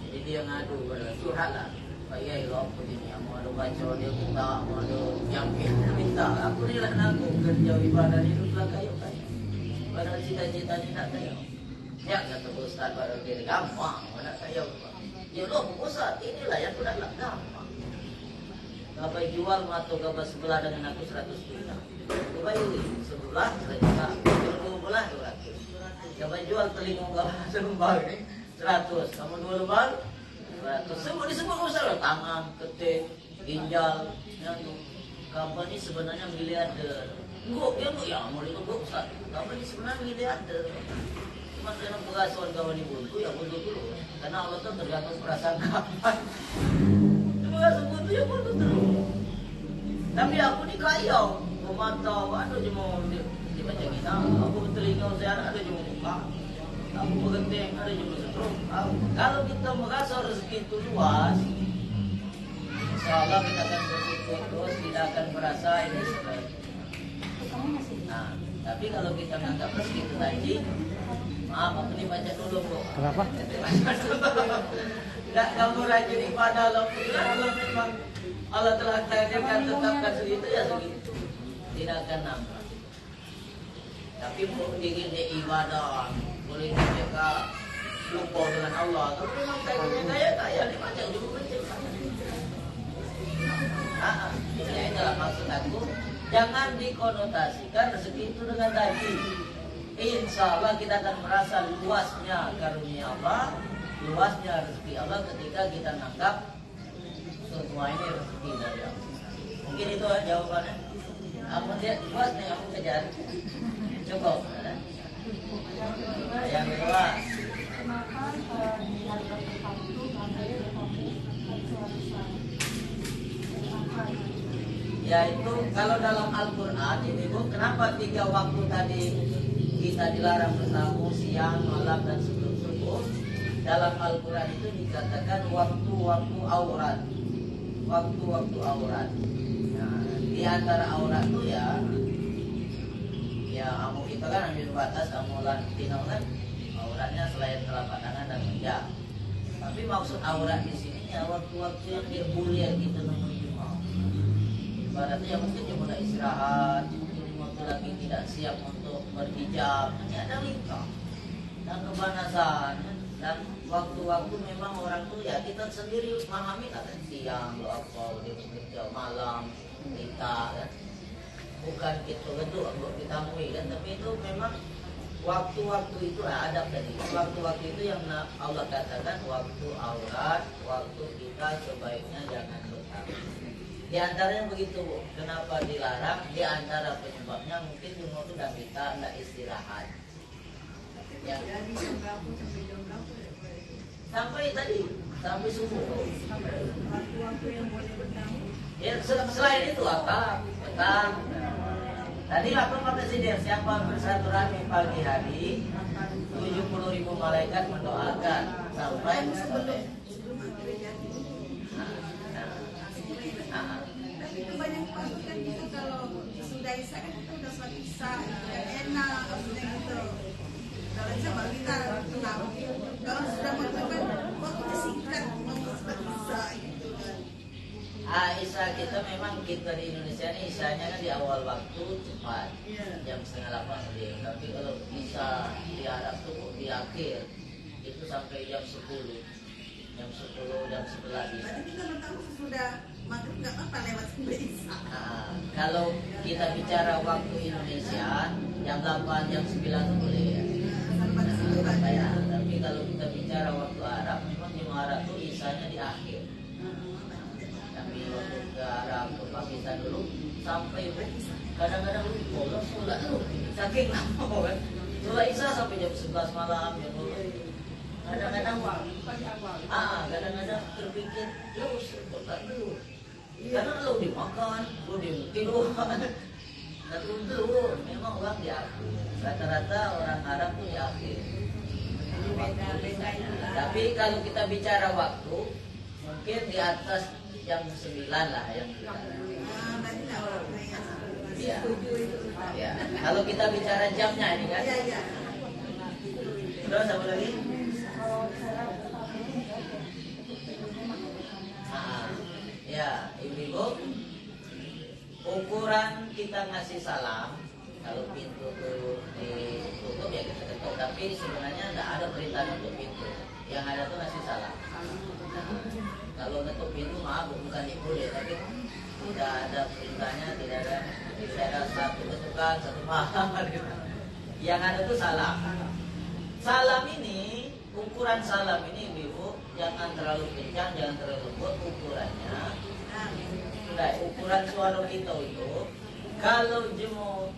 Jadi dia ngadu pada curhatlah, Pak Yai lo aku ini, mau ada baca dia minta, mau ada yang minta. Aku ni lah nanggung kerja ibadah ini lah kayu kayu. Padahal cita-citanya nak kayu. Ya kata Ustaz pada dia gampang, nak kayu. Ya lo Ustaz, inilah yang aku nak gampang. Gapai jual atau gapai sebelah dengan aku 100 juta. Gapai sebelah 100 juta, sebelah 200. Gapai jual telinga gapai selembar ini 100. Kamu 2 lembar 100. Semua disebut usaha tangan, ketik, ginjal. Yang company sebenarnya miliarder. Gua ya mau dikubur Ustaz. Company sebenarnya miliarder. Cuma dengan pengasuhan kawan ibu itu ya bodoh dulu. Karena Allah itu tergantung perasaan kapan. Cuma sebut itu ya bodoh dulu. Tapi aku ni kaya, memantau, ada je mau dibaca kita. Aku bertelinga saya ada je mau buka. Aku bergenting, ada je mau setrum. Kalau kita merasa rezeki itu luas, insyaAllah kita akan bersyukur terus, tidak akan merasa ini stres. Nah, tapi kalau kita menganggap rezeki itu tadi, maaf aku ni baca dulu Bu.
Kenapa?
Tak kamu rajin ibadah Alhamdulillah, kalau memang Allah telah takdirkan tetapkan segitu ya segitu, tidak akan nambah. Tapi ingin dia ibadah, boleh mereka lupa dengan Allah. Kalau memang kaya dia baca juga baca. Ya itulah maksud aku. Jangan dikonotasikan rezeki itu dengan tadi. Insya Allah kita akan merasa luasnya karunia Allah, luasnya rezeki Allah ketika kita menganggap semua ini rezeki dari Allah. Mungkin itu jawabannya. Apa dia luasnya aku kejar. Cukup. Yang kedua, yaitu kalau dalam Al-Quran ini Bu, kenapa 3 waktu tadi kita dilarang bertamu siang, malam dan sebelum subuh? Dalam Al-Quran itu dikatakan waktu-waktu aurat, waktu-waktu aurat. Nah, di antara aurat itu ya amu kita kan ambil batas amulan tino kan, auratnya selain telapak tangan dan wajah. Tapi maksud aurat di sini ya waktu-waktu yang dia boleh kita menuju mau. Ibaratnya mungkin cuma nak istirahat, mungkin waktu lagi tidak siap untuk berhijab, ini ada lingkar dan kebanasan. Dan waktu-waktu memang orang tuh ya kita sendiri memahami kan siang, apa dia bekerja malam, kita kan bukan kita bentuk untuk ditamui kan, tapi itu memang waktu-waktu itu adab tadi. Waktu-waktu itu yang Allah katakan waktu aurat, waktu kita sebaiknya jangan bertamu. Di antaranya begitu, Bu. Kenapa dilarang? Di antara penyebabnya mungkin jumlah itu dan kita nggak istirahat. Ya. Sampai tadi, sampai subuh.
Waktu-waktu yang boleh bertamu.
Ya, selain itu apa? Petang. Tadi apa Pak Presiden? Siapa bersilaturahmi pagi hari? 70.000 malaikat mendoakan sampai
Sebelum gereja ini. Tapi kebanyakan waktu kan kita kalau sudah Isya kan kita udah sholat Isya, udah enak, maksudnya gitu. Kalau Isya baru kita tenang. Kalau sudah makan waktunya singkat, mau sholat Isya gitu kan.
Isya kita memang kita di Indonesia ini Isyanya kan di awal waktu cepat, jam 7:30. Tapi kalau Isya di Arab tuh di akhir itu sampai jam 10, jam 11 bisa.
Berarti kita bertamu sesudah maghrib nggak apa-apa lewat sampai Isya.
Kalau kita bicara waktu Indonesia jam 8, jam 9 itu boleh ya. Tapi kalau kita bicara waktu Arab, memang di Arab tuh Isyanya di akhir. Kami waktu ke Arab, ke Pakistan dulu sampai kadang-kadang lupa sholat dulu, saking lama kan. Sholat Isya sampai jam 11 malam, jam 12. Kadang-kadang kadang-kadang terpikir, lu sholat dulu. Karena lu dimakan, lu tidur. Nah dulu memang orang di akhir. Rata-rata orang Arab tuh di akhir. Tapi kalau kita bicara waktu, mungkin di atas jam 9 lah yang kita. Ya. Ya. Kalau kita bicara jamnya ini kan. Terus apa lagi? Ya, ibu-ibu, ukuran kita ngasih salam, kalau pintu tuh ditutup ya kita ketuk. Tapi sebenarnya nggak ada perintah untuk pintu. Yang ada tuh ngasih salam. Kalau ketuk pintu maaf bukan boleh, tapi tidak ada perintahnya, tidak ada satu ketukan, satu paham. Yang ada tuh salam. Salam ini, ukuran salam ini ibu, jangan terlalu kencang, jangan terlalu lembut ukurannya. Nah, ukuran suara kita itu, kalau jemu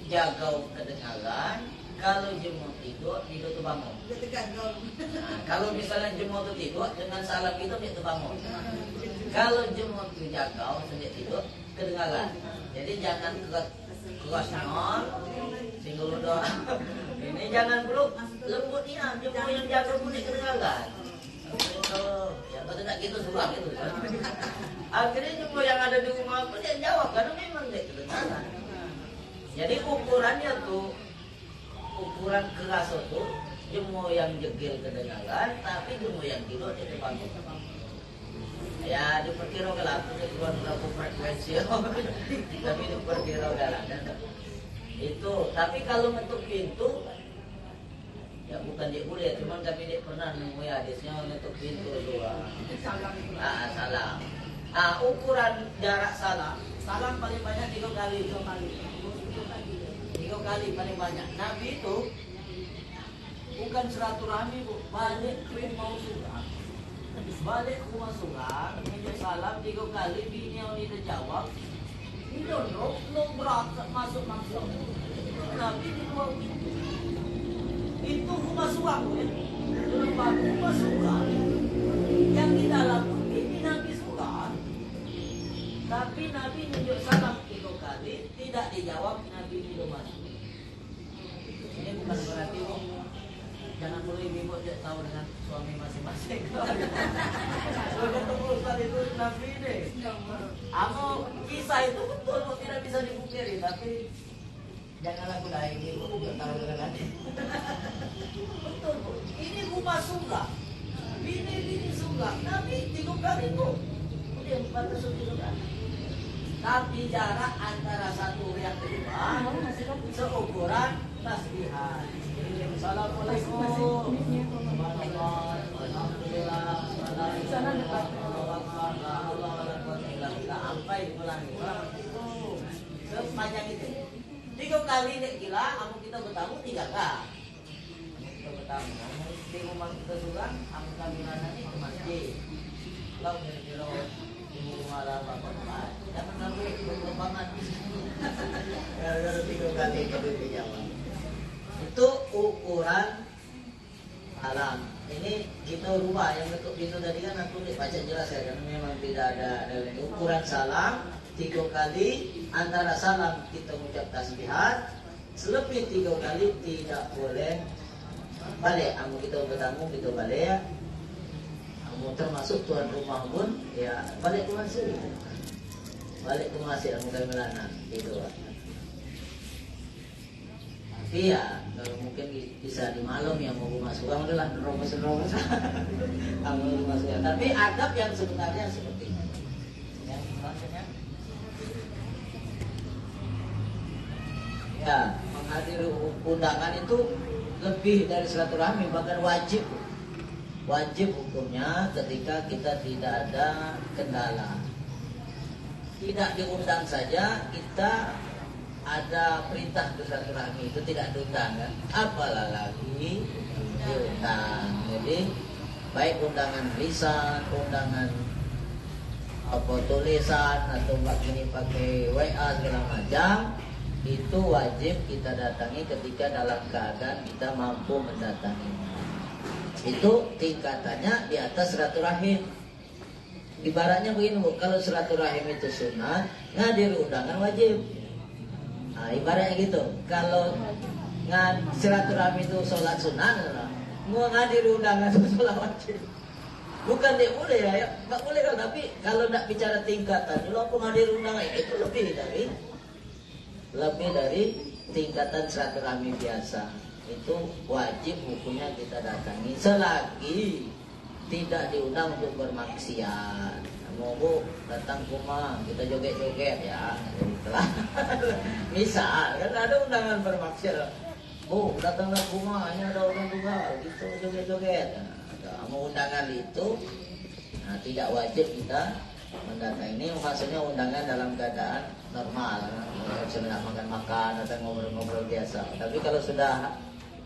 jagau kedengaran, kalau jemu tidur tuh bangun. Nah, kalau misalnya jemu tuh tidur, dengan salam itu dia tuh bangun. Kalau jemu tuh jagau, sejak tidur kedengaran. Jadi jangan keras nol, singgul doa. Ini jangan peluk lembutnya, jemu yang jagau pun kedengaran. Ya kalau tidak gitu sudah gitu. Akhirnya jemu yang ada di rumah pun dia jawab karena memang dia kedengaran. Jadi ukurannya tuh, ukuran keras itu jemu yang jegil kedengaran, tapi jemu yang tidur itu bangun. Ya diperkirakan lah, itu keluar berapa frekuensi, tapi diperkirakan lah. Itu, tapi kalau untuk pintu, ya bukan dia boleh, cuman kami dia pernah nemu hadisnya untuk pintu dua. Salam. Ukuran jarak salam paling banyak 3 kali. 3 kali paling banyak. Nabi itu bukan silaturahmi, Bu. Balik ke mau surah. Balik ke rumah surah, minta salam 3 kali, bini yang dijawab. Ini lo berat masuk. Nabi di luar itu rumah surah, Bu. Rumah surah. Yang di dalam ini Nabi surah. Tapi Nabi nunjuk salam 3 kali, tidak dijawab, Nabi tidak masuk. Ini bukan berarti jangan perlu ibu tidak tahu dengan suami masing-masing. Sudah urusan itu Nabi deh. Kisah itu betul, tidak bisa dipungkiri, tapi janganlah kudai ibu tidak tahu dengan Nabi. Betul, Bu. Ini rumah surga. Bini surga. Nabi 3 kali tuh. Dia batas surga. Tapi jarak antara satu yang kedua seukuran tasbihan. Assalamualaikum. Alhamdulillah. Sampai pulang. Sepanjang itu. 3 kali nek gila, kamu kita bertamu 3 kali. Kita bertamu, di rumah kita surang, kamu kami nanti ke masjid. Kalau kira-kira di rumah lah bapak, jangan sampai berkembangan. Gara-gara 3 kali itu dijawab. Itu ukuran alam. Ini kita rubah yang bentuk itu tadi kan aku baca jelas ya, karena memang tidak ada ukuran salam 3 kali. Antara salam kita ucap tasbihat, selebih 3 kali tidak boleh balik. Kamu kita bertamu kita balik ya. Kamu termasuk tuan rumah pun ya balik ke masjid. Balik ke masjid kamu kami melana gitu. Tapi ya kalau mungkin bisa di malam yang mau masuk kamu adalah nerobos kamu masuk ya. Tapi adab yang sebenarnya seperti ini. Yang maksudnya ya menghadiri undangan itu lebih dari silaturahmi, bahkan wajib hukumnya ketika kita tidak ada kendala. Tidak diundang saja kita ada perintah bersilaturahmi itu tidak diundang kan, apalah lagi diundang. Jadi baik undangan lisan, undangan apa tulisan atau begini pakai WA segala macam, itu wajib kita datangi ketika dalam keadaan kita mampu mendatangi. Itu tingkatannya di atas silaturahim. Ibaratnya begini Bu, kalau silaturahim itu sunat, nghadir undangan wajib. Nah, ibaratnya gitu. Kalau silaturahmi itu sholat sunat, mau nghadir undangan itu sholat wajib. Bukan dia boleh ya, nggak boleh kan. Tapi kalau nak bicara tingkatan, kalau aku nghadir undangan itu lebih dari tingkatan silaturahmi biasa. Itu wajib hukumnya kita datangi selagi tidak diundang untuk bermaksiat. Mau Bu datang ke rumah kita joget-joget ya, itulah. Misal kan ada undangan bermaksiat, Bu datanglah ke rumah, hanya ada orang tunggal gitu joget-joget. Nah, mau undangan itu, nah, tidak wajib kita mendatangi. Ini maksudnya undangan dalam keadaan normal, sedang makan-makan atau ngobrol-ngobrol biasa. Tapi kalau sudah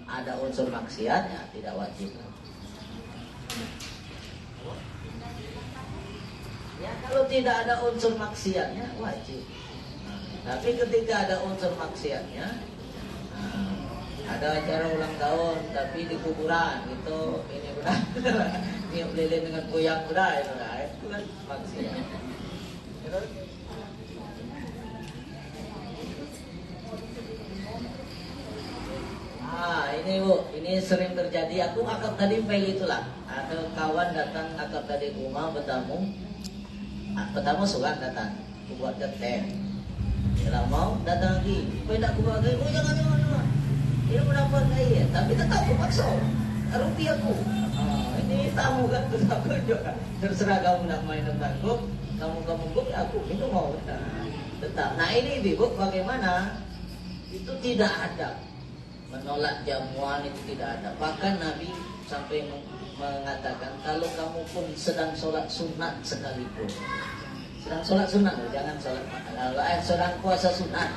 ada unsur maksiat, ya tidak wajib. Ya kalau tidak ada unsur maksiatnya wajib. Tapi ketika ada unsur maksiatnya, ada acara ulang tahun tapi di kuburan itu ini benar, niup lilin dengan kuyang benar itu kan maksiat. Ini Bu, ini sering terjadi. Aku akad tadi fail itulah. Ada kawan datang akad tadi ke rumah bertamu. Pertama surat datang, aku buatkan teh. Kalau mau datang lagi, kau tidak aku buat lagi. Oh jangan. Dia mendapat kaya, tapi tetap aku paksa. Rupiahku. Ini tamu kan, terus aku juga. Terserah kamu nak main tentang kamu gup, aku itu mau tetap. Nah ini Ibu, bagaimana? Itu tidak ada. Menolak jamuan itu tidak ada. Bahkan Nabi sampai mengatakan kalau kamu pun sedang sholat sunat sekalipun, sedang sholat sunat, jangan sholat sedang puasa sunat.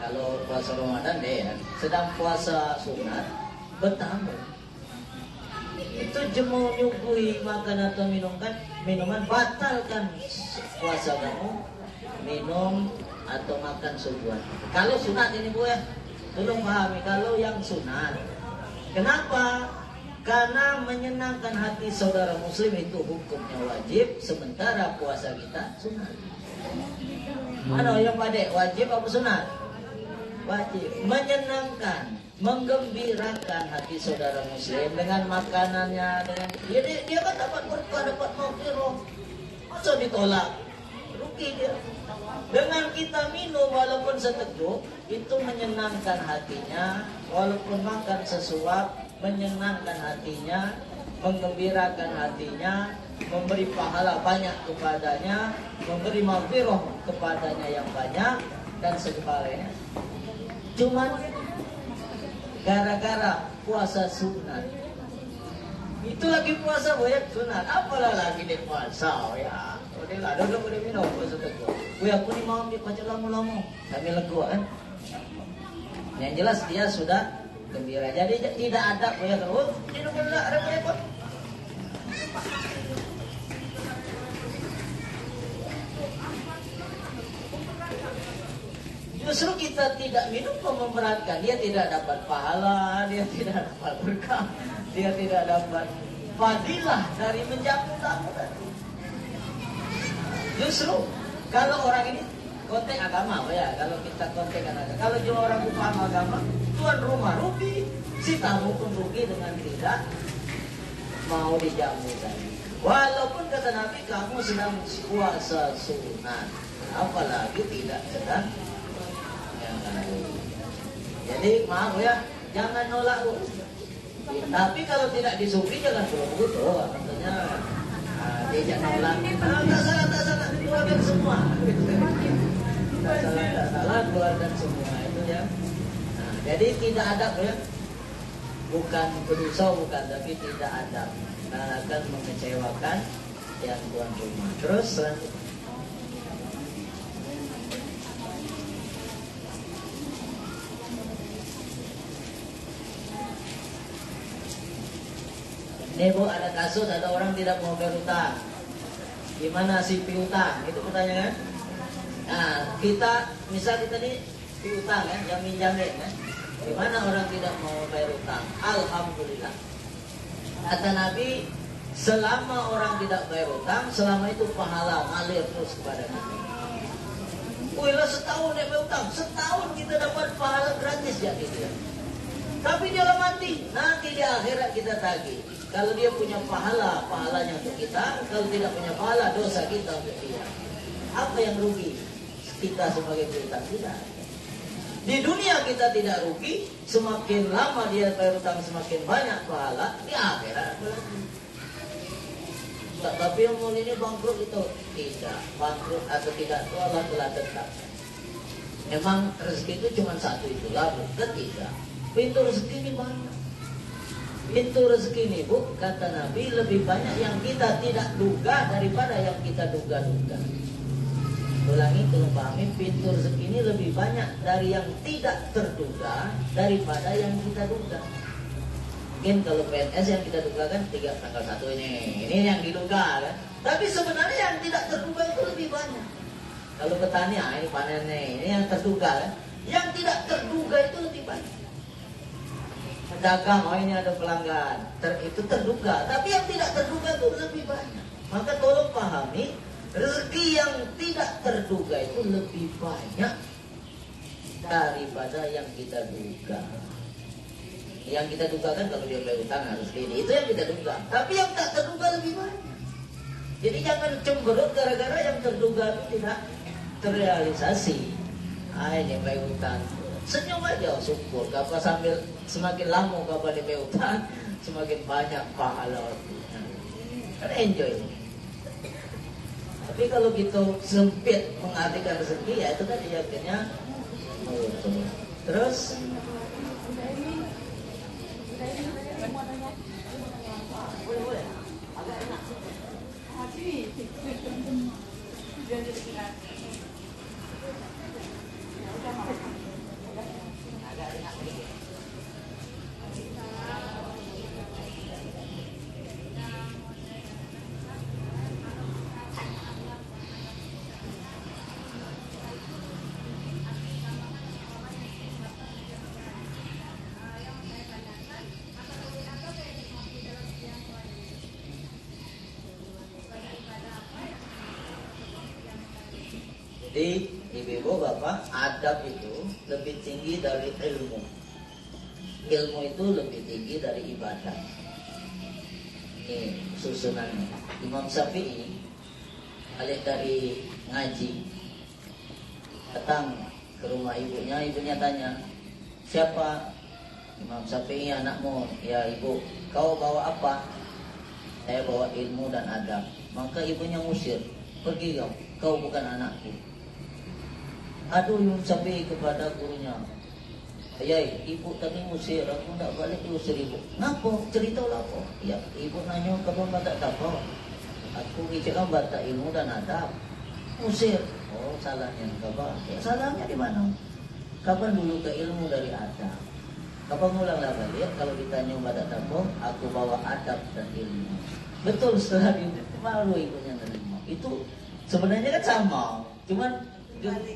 Kalau puasa Ramadan deh ya, sedang puasa sunat bertamu itu jemu nyuguhi makan atau minuman batalkan puasa kamu, minum atau makan suguhan. Kalau sunat ini Bu ya, tolong pahami kalau yang sunat. Kenapa? Karena menyenangkan hati saudara muslim itu hukumnya wajib, sementara puasa kita sunat. Mana yang pada wajib apa sunat? Wajib. Menyenangkan, menggembirakan hati saudara muslim dengan makanannya, dengan dia kan dapat berkah, dapat maghfirah. Masa ditolak? Rugi dia. Dengan kita minum walaupun seteguk, itu menyenangkan hatinya, walaupun makan sesuap, menyenangkan hatinya, menggembirakan hatinya, memberi pahala banyak kepadanya, memberi maghfirah kepadanya yang banyak, dan sebagainya. Cuman gara-gara puasa sunat, itu lagi puasa banyak sunat, apalah lagi di puasa ya. Udah lah, udah minum puasa teguk. Aku ni mau ambil baca lama-lama, kami lega kan. Yang jelas dia sudah gembira. Jadi tidak ada ya kalau ini enggak repot. Justru kita tidak minum memberatkan. Dia tidak dapat pahala, dia tidak dapat berkah, dia tidak dapat fadilah dari menjamu tamu tadi. Justru kalau orang ini konteks agama, ya kalau kita konteks agama, kalau cuma orang paham agama, tuan rumah rugi, si tamu pun rugi dengan tidak mau dijamu tadi. Walaupun kata Nabi kamu sedang puasa sunat, apalagi tidak sedang. Jadi maaf ya, jangan nolak. Tapi kalau tidak disukai jangan begitu. Maksudnya dia nolak. Tak salah, keluarkan semua. Tak salah, keluarkan semua itu ya. Nah, jadi tidak ada ya. Bukan berdosa, bukan, tapi tidak ada. Karena akan mengecewakan yang tuan rumah. Terus selanjutnya. Ini Bu, ada kasus ada orang tidak mau bayar utang. Gimana sih piutang? Itu pertanyaan. Nah, misal kita ini piutang kan, jamin-jamin kan. Gimana orang tidak mau bayar utang? Alhamdulillah. Kata Nabi, selama orang tidak bayar utang, selama itu pahala ngalir terus kepada kita. Wih, setahun dia bayar utang, setahun kita dapat pahala gratis ya gitu ya. Tapi dia mati, nanti di akhirat kita tagih. Kalau dia punya pahala, pahalanya untuk kita. Kalau tidak punya pahala, dosa kita untuk dia. Apa yang rugi? Kita sebagai piutang tidak. Di dunia kita tidak rugi. Semakin lama dia bayar utang, semakin banyak pahala. Di akhirat lagi. Tapi yang mau ini bangkrut itu tidak. Bangkrut atau tidak itu Allah telah tetapkan. Memang rezeki itu cuma satu, itulah ketiga. Pintu rezeki ini banyak. Pintu rezeki ini Bu, kata Nabi, lebih banyak yang kita tidak duga daripada yang kita duga-duga. Ulangi, tolong pahami, pintu rezeki ini lebih banyak dari yang tidak terduga daripada yang kita duga. Mungkin kalau PNS yang kita duga kan tanggal 1 ini yang diduga kan. Tapi sebenarnya yang tidak terduga itu lebih banyak. Kalau petani, ini panen ini yang terduga kan. Yang tidak terduga itu lebih banyak. Pedagang, ini ada pelanggan, itu terduga. Tapi yang tidak terduga itu lebih banyak. Maka tolong pahami, rezeki yang tidak terduga itu lebih banyak daripada yang kita duga. Yang kita duga kan kalau dia bayar utang harus ini, itu yang kita duga. Tapi yang tak terduga lebih banyak. Jadi jangan cemberut gara-gara yang terduga itu tidak terrealisasi. Ini bayar utang. Senyum aja, syukur. Kapal sambil semakin lama kapal di utang, semakin banyak pahala. Karena enjoy. Tapi kalau gitu sempit mengartikan rezeki, ya itu tadi akhirnya. Terus boleh. Agak enak. Jadi ibu bapak, adab itu lebih tinggi dari ilmu. Ilmu itu lebih tinggi dari ibadah. Ini susunannya. Imam Syafi'i balik dari ngaji, datang ke rumah ibunya. Ibunya tanya, siapa? Imam Syafi'i, anakmu. Ya ibu, kau bawa apa? Saya bawa ilmu dan adab. Maka ibunya ngusir, pergi kau bukan anakku. Aduh, Imam Syafi'i kepada gurunya, ayah, ibu tadi musir, aku tak balik diusir ibu. Kenapa? Ceritalah apa? Ya, ibu nanya kamu batak apa? Aku bicara batak ilmu dan adab. Musir. Oh, salahnya apa? Ya, salahnya di mana? Kapan dulu ke ilmu dari adab? Kapan ngulanglah balik kalau ditanya pada tamu, aku bawa adab dan ilmu. Betul, setelah itu malu ibunya nerima. Itu sebenarnya kan sama, cuman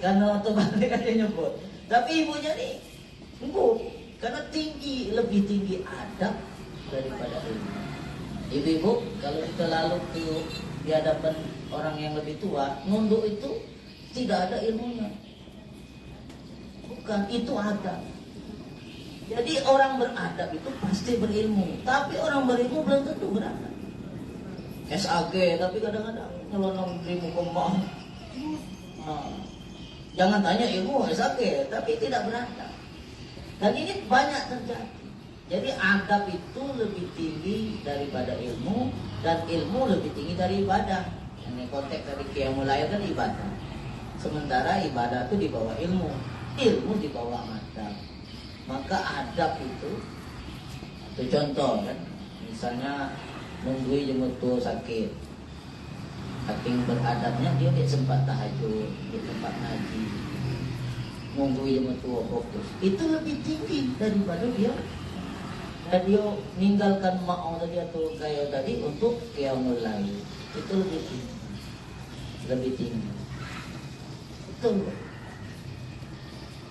karena otomatis kan dia nyebut. Tapi ibunya nih enggak, karena lebih tinggi adab daripada ilmu. Ibu-ibu, kalau kita lalu di hadapan orang yang lebih tua, nunduk itu tidak ada ilmunya. Bukan, itu adab. Jadi orang beradab itu pasti berilmu, tapi orang berilmu belum tentu beradab. SAG, tapi kadang-kadang nyelonong di muka jangan tanya ilmu SAG, tapi tidak beradab. Dan ini banyak terjadi. Jadi adab itu lebih tinggi daripada ilmu, dan ilmu lebih tinggi dari ibadah. Ini konteks dari qiyamul lail kan ibadah. Sementara ibadah itu di bawah ilmu, ilmu di bawah adab. Maka adab itu contoh kan, misalnya nunggui jemut tua sakit, saking beradabnya dia tidak sempat tahajud, dia sempat ngaji, nunggui jemut tua fokus, itu lebih tinggi daripada dia dan dia meninggalkan ma'au tadi atau kayak tadi untuk qiyamul lail, itu lebih tinggi, betul.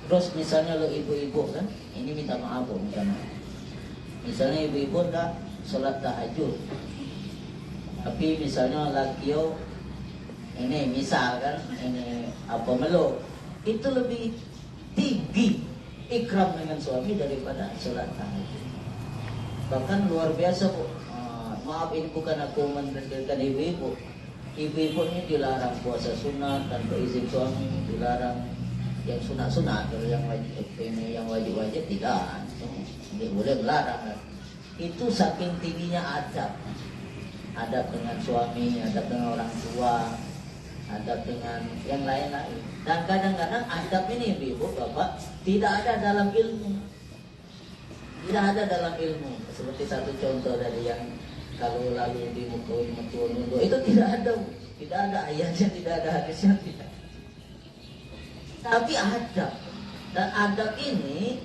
Terus misalnya lo ibu-ibu kan, ini minta maaf loh, minta maaf. Misalnya ibu-ibu enggak sholat tahajud, tapi misalnya laki yo ini misal kan, ini apa melo, itu lebih tinggi ikram dengan suami daripada sholat tahajud. Bahkan luar biasa bu. Maaf ini bukan aku mendekatkan ibu-ibu. Ibu-ibu ini dilarang puasa sunat tanpa izin suami, dilarang yang sunat-sunat, kalau yang wajib ini yang wajib-wajib tidak boleh melarang kan? Itu saking tingginya adab dengan suami, adab dengan orang tua, adab dengan yang lain-lain. Dan kadang-kadang adab ini ibu bapak tidak ada dalam ilmu, seperti satu contoh dari yang kalau lalu di muka nunduk itu tidak ada ayatnya, tidak ada hadisnya, tidak. Tapi adab, dan adab ini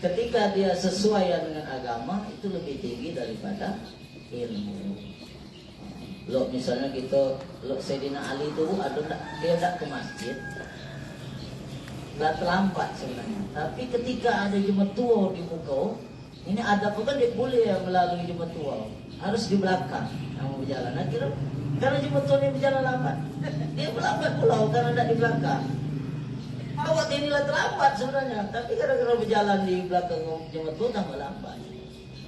ketika dia sesuai dengan agama itu lebih tinggi daripada ilmu. Lo misalnya kita, lo Sayyidina Ali itu dia tidak ke masjid, nggak terlambat sebenarnya. Tapi ketika ada jemaat tua di muka, ini adab kan dia boleh melalui jemaat tua, harus di belakang yang mau berjalan. Nah, karena jemaat tua ini berjalan lambat, dia melambat pulau karena ada di belakang. Awak inilah terlambat sebenarnya, tapi gara-gara berjalan di belakang jemaat itu tambah lambat.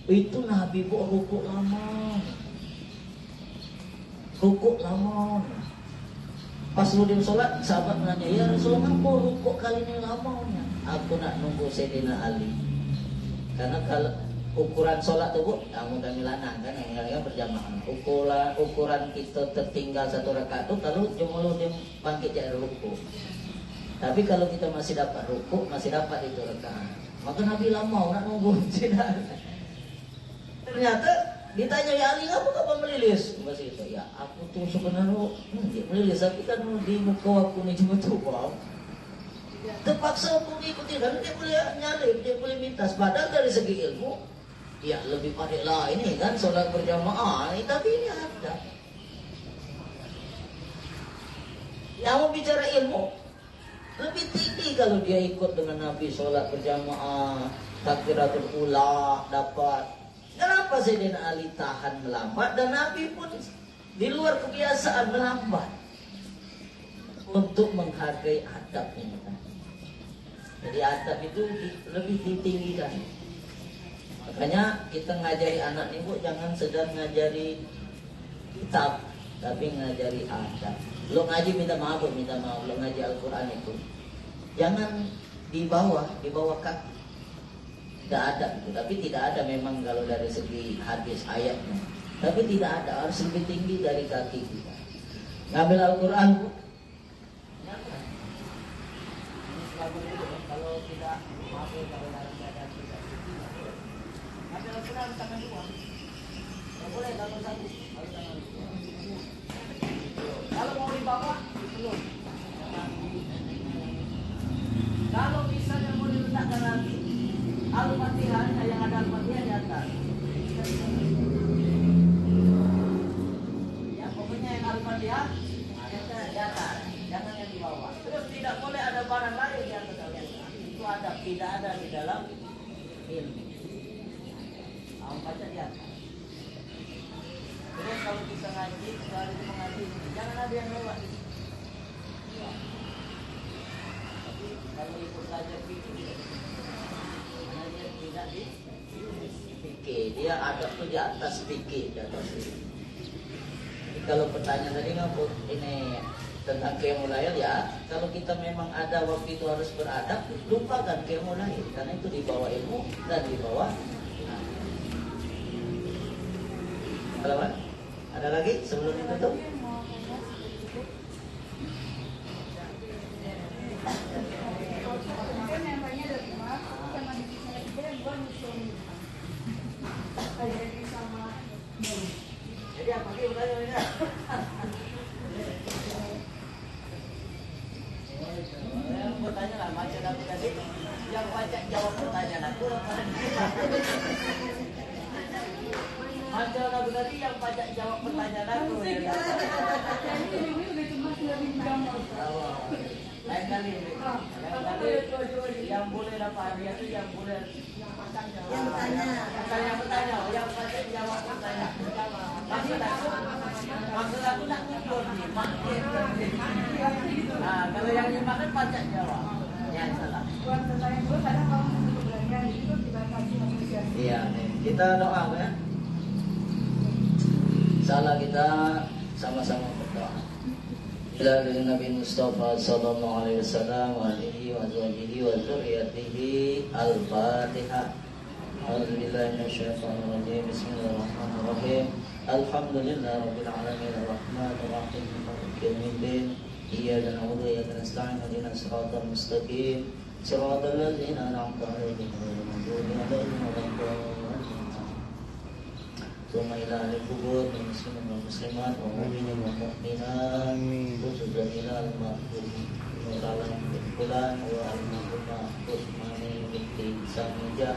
Itu Nabi bu rukuk lama. Pas udah sholat, sahabat nanya, ya Rasulullah, kenapa rukuk kali ini lamanya? Aku nak nunggu Sayyidina Ali. Karena kalau ukuran sholat tuh bu, kami lanang kan, yang berjamaah. Ukuran kita tertinggal satu rakaat tuh kalau jumlah dia bangkit dari rukuk. Tapi kalau kita masih dapat rukuk, masih dapat itu rakaat. Maka Nabi lama nak nunggu tidak. Ternyata ditanya ya Ali, apa melilis? Masih itu ya, aku tuh sebenarnya melilis, tapi kan di muka aku nih cuma tua. Terpaksa aku ikuti, kan dia boleh nyalip, dia boleh minta. Padahal dari segi ilmu, ya lebih pandai lah ini kan sholat berjamaah. Tapi ini ada. Yang mau bicara ilmu lebih tinggi kalau dia ikut dengan Nabi sholat berjamaah, takbiratul ula dapat. Kenapa Sayyidina Ali tahan melambat dan Nabi pun di luar kebiasaan melambat untuk menghargai adab ini. Jadi adab itu lebih ditinggikan. Makanya kita ngajari anak nih bu, jangan sedang ngajari kitab, tapi ngajari adab. Lo ngaji minta maaf, lo ngaji Al-Quran itu jangan di bawah kaki. Tidak ada itu, tapi tidak ada memang kalau dari segi hadis ayatnya. Tapi tidak ada, harus lebih tinggi dari kaki kita. Ngambil Al-Quran bu, kalau tidak maaf kalau dalam keadaan kita ngambil Al-Quran tangan dua. Tidak boleh kalau satu, kalau tangan dua. Kalau mau dibawa, belum. Kalau misalnya mau ada lagi Al-Fatihah, yang ada Al-Fatihah di atas. Ya, pokoknya yang Al-Fatihah di atas, jangan yang di bawah. Terus tidak boleh ada barang lain di atas Al-Fatihah. Itu adab, tidak ada di dalam ilmu. Al-Fatihah di atas. Terus kalau kita ngaji, sekali mengaji, jangan ada yang lewat. Tapi kalau ikut belajar fikih, dia tidak di fikih, dia adab tuh di atas fikih, di atas fikih. Jadi kalau pertanyaan tadi ngapun ini tentang qiyamul lail ya, kalau kita memang ada waktu itu harus beradab, lupakan qiyamul lail karena itu di bawah ilmu dan di bawah. Halaman? Ada lagi sebelum ditutup? Jadi apa sih pertanyaannya? Yang bertanya lah macam aku tadi, yang baca jawab pertanyaan aku. Macam aku tadi yang baca jawab pertanyaan aku. Lain kali, yang boleh dapat hadiah itu yang boleh yang bertanya, yang baca jawab pertanyaan. Maksud aku nak ngumpul nih, makin. Nah, kalau yang dimakan baca jawab, yang salah. Iya, kita doa ya. Salah kita sama-sama berdoa. Ila Nabi Mustafa sallallahu alaihi wasallam wa alihi wa sahbihi wa dzurriyyatihi al-Fatihah. A'udzubillahi minasyaitonir rajim. Bismillahirrahmanirrahim. Alhamdulillahirabbil alamin arrahmanir rahim maliki yaumiddin. Iyyaka na'budu wa iyyaka nasta'in ihdinas siratal mustaqim. Siratal ladzina an'amta 'alaihim ghairil maghdubi 'alaihim waladdallin. ثم إلى أهل القبور من المسلمين والمسلمات والمؤمنين والمؤمنات خصوصا إلى المغفورين وعلى فلان والمغفور عثماني بنت سامية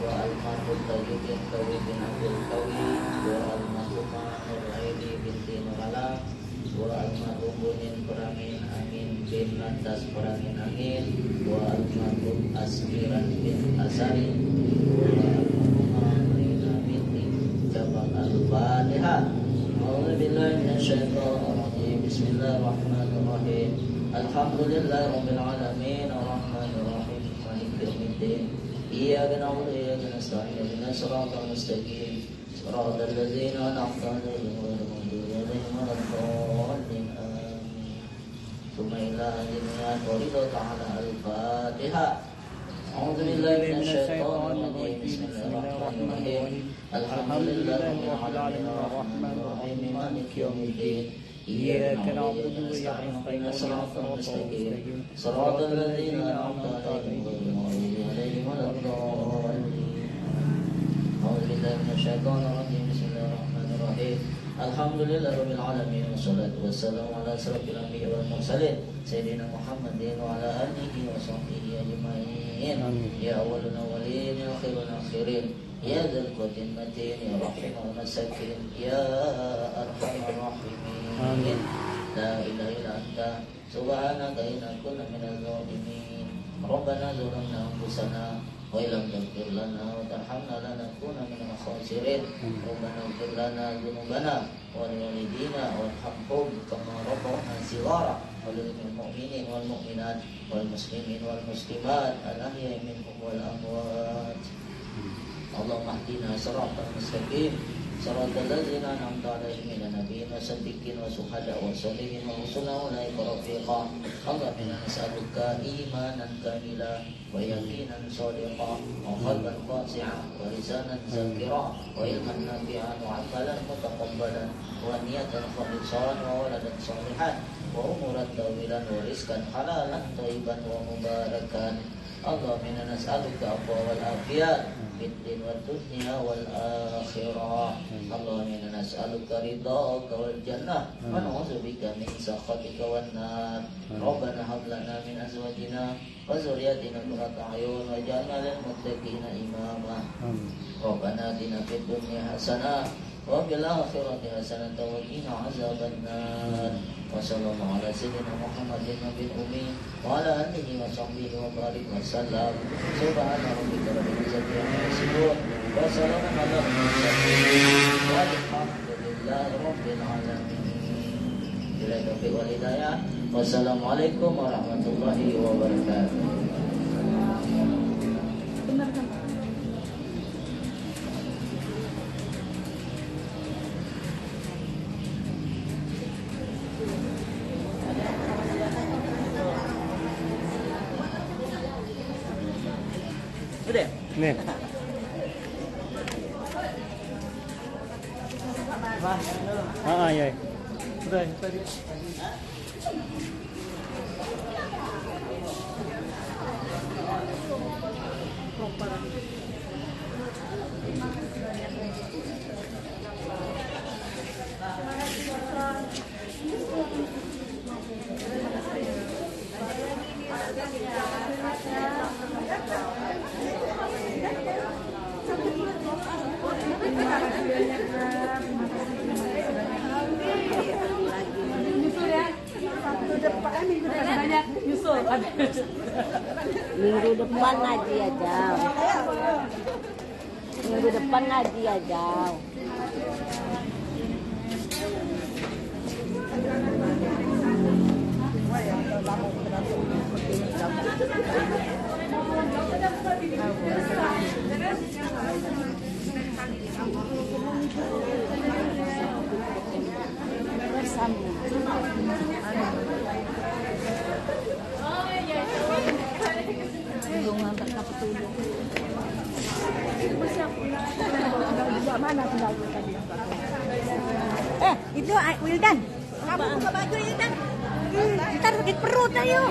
والمغفور طيب قوي بن عبد القوي والمغفور نورعيني بنت نورعلا والمغفور بن Perangin Amin bin Lantas Perangin Amin والمغفور Asmiran bin Asari Al-Fatihah. A'udzubillahi minasyaitonir rajim. Bismillahirrahmanirrahim. Alhamdulillahirabbil alamin arrahmanir rahim maliki yaumiddin. Iyyaka na'budu wa iyyaka nasta'in ihdinas siratal mustaqim. Siratal ladzina an'amta 'alaihim ghairil maghdubi 'alaihim waladdallin. Amin. Tsumma ila hadinat wa ridha ta'ala al-Fatihah. A'udzubillahi minasyaitonir rajim. Bismillahirrahmanirrahim. Alhamdulillahi rabbil alamin arrahmanir rahim maliki yaumiddin. Iyyaka na'budu wa iyyaka nasta'in siratal mustaqim. Siratal ladzina an'amta 'alaihim ghairil maghdubi 'alaihim waladdallin. A'udzubillahi minasyaitonir rajim. Bismillahirrahmanirrahim. Alhamdulillahi rabbil alamin wassalatu wassalamu ala asyrafil anbiya'i wal mursalin sayyidina Muhammadin wa ala alihi wa sahbihi ajma'in. Ya awwalul awwalin ya akhirul akhirin. Ya dzal quwwatil matin ya rahimul masakin ya arhamar rahimin. La ilaha illa anta subhanaka inna kunna minadz zalimin. Rabbana zalamna anfusana wa illam taghfir lana wa tarhamna lanakunanna minal khasirin. Rabbana ighfir lana dzunubana wa liwalidina warhamhum kama rabbawna shighara. Wa lil mu'minin wal mu'minat wal muslimin wal muslimat al ahya'i minhum wal amwat. Allahumma hdina siratal mustaqim siratal ladzina an'amta 'alaihim minan nabiyyin wasiddiqin wasuhada wassalihin wa husna ulaika rafiqa. Allahumma inna nas'aluka imanan kamila wa yaqinan shadiqa wa qalban khashi'an wa lisanan zakira wa ilman nafi'an wa 'amalan mutaqabbalan wa niyatan khalisan wa waladan shalihan wa umuran tawilan wa rizqan halalan thayyiban wa mubarakan. Allahumma inna nas'aluka afwa wal afiyat fid din wad dunya wal akhirah. Allahumma inna nas'aluka ridhaka wal jannah wa na'udzubika min sakhatika wan nar. Rabbana hab lana min azwajina wa dzurriyyatina qurrata a'yun waj'alna lil muttaqina imama. Rabbana atina fid dunya hasanah wa fil akhirati hasanah wa qina azabannar. Wa sallallahu ala sayyidina Muhammadin nabiyil ummi wa ala alihi wa sahbihi wa barik wa sallam. Subhana rabbika rabbil izzati amma yasifun wa salamun ala mursalin walhamdulillahi rabbil alamin. Bila taufiq wal hidayah. Wassalamualaikum warahmatullahi wabarakatuh.
Benar kan?
Udah.
Nih. Iya.
Udah, tadi.
Minggu depan ngaji aja. Minggu depan ngaji aja. Itu Wildan. Kamu buka baju Wildan. Ntar sakit perut ayo.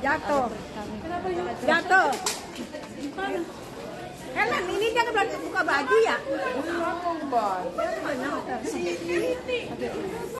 Jatuh. Jatuh. Helen, ini dia belum buka baju ya?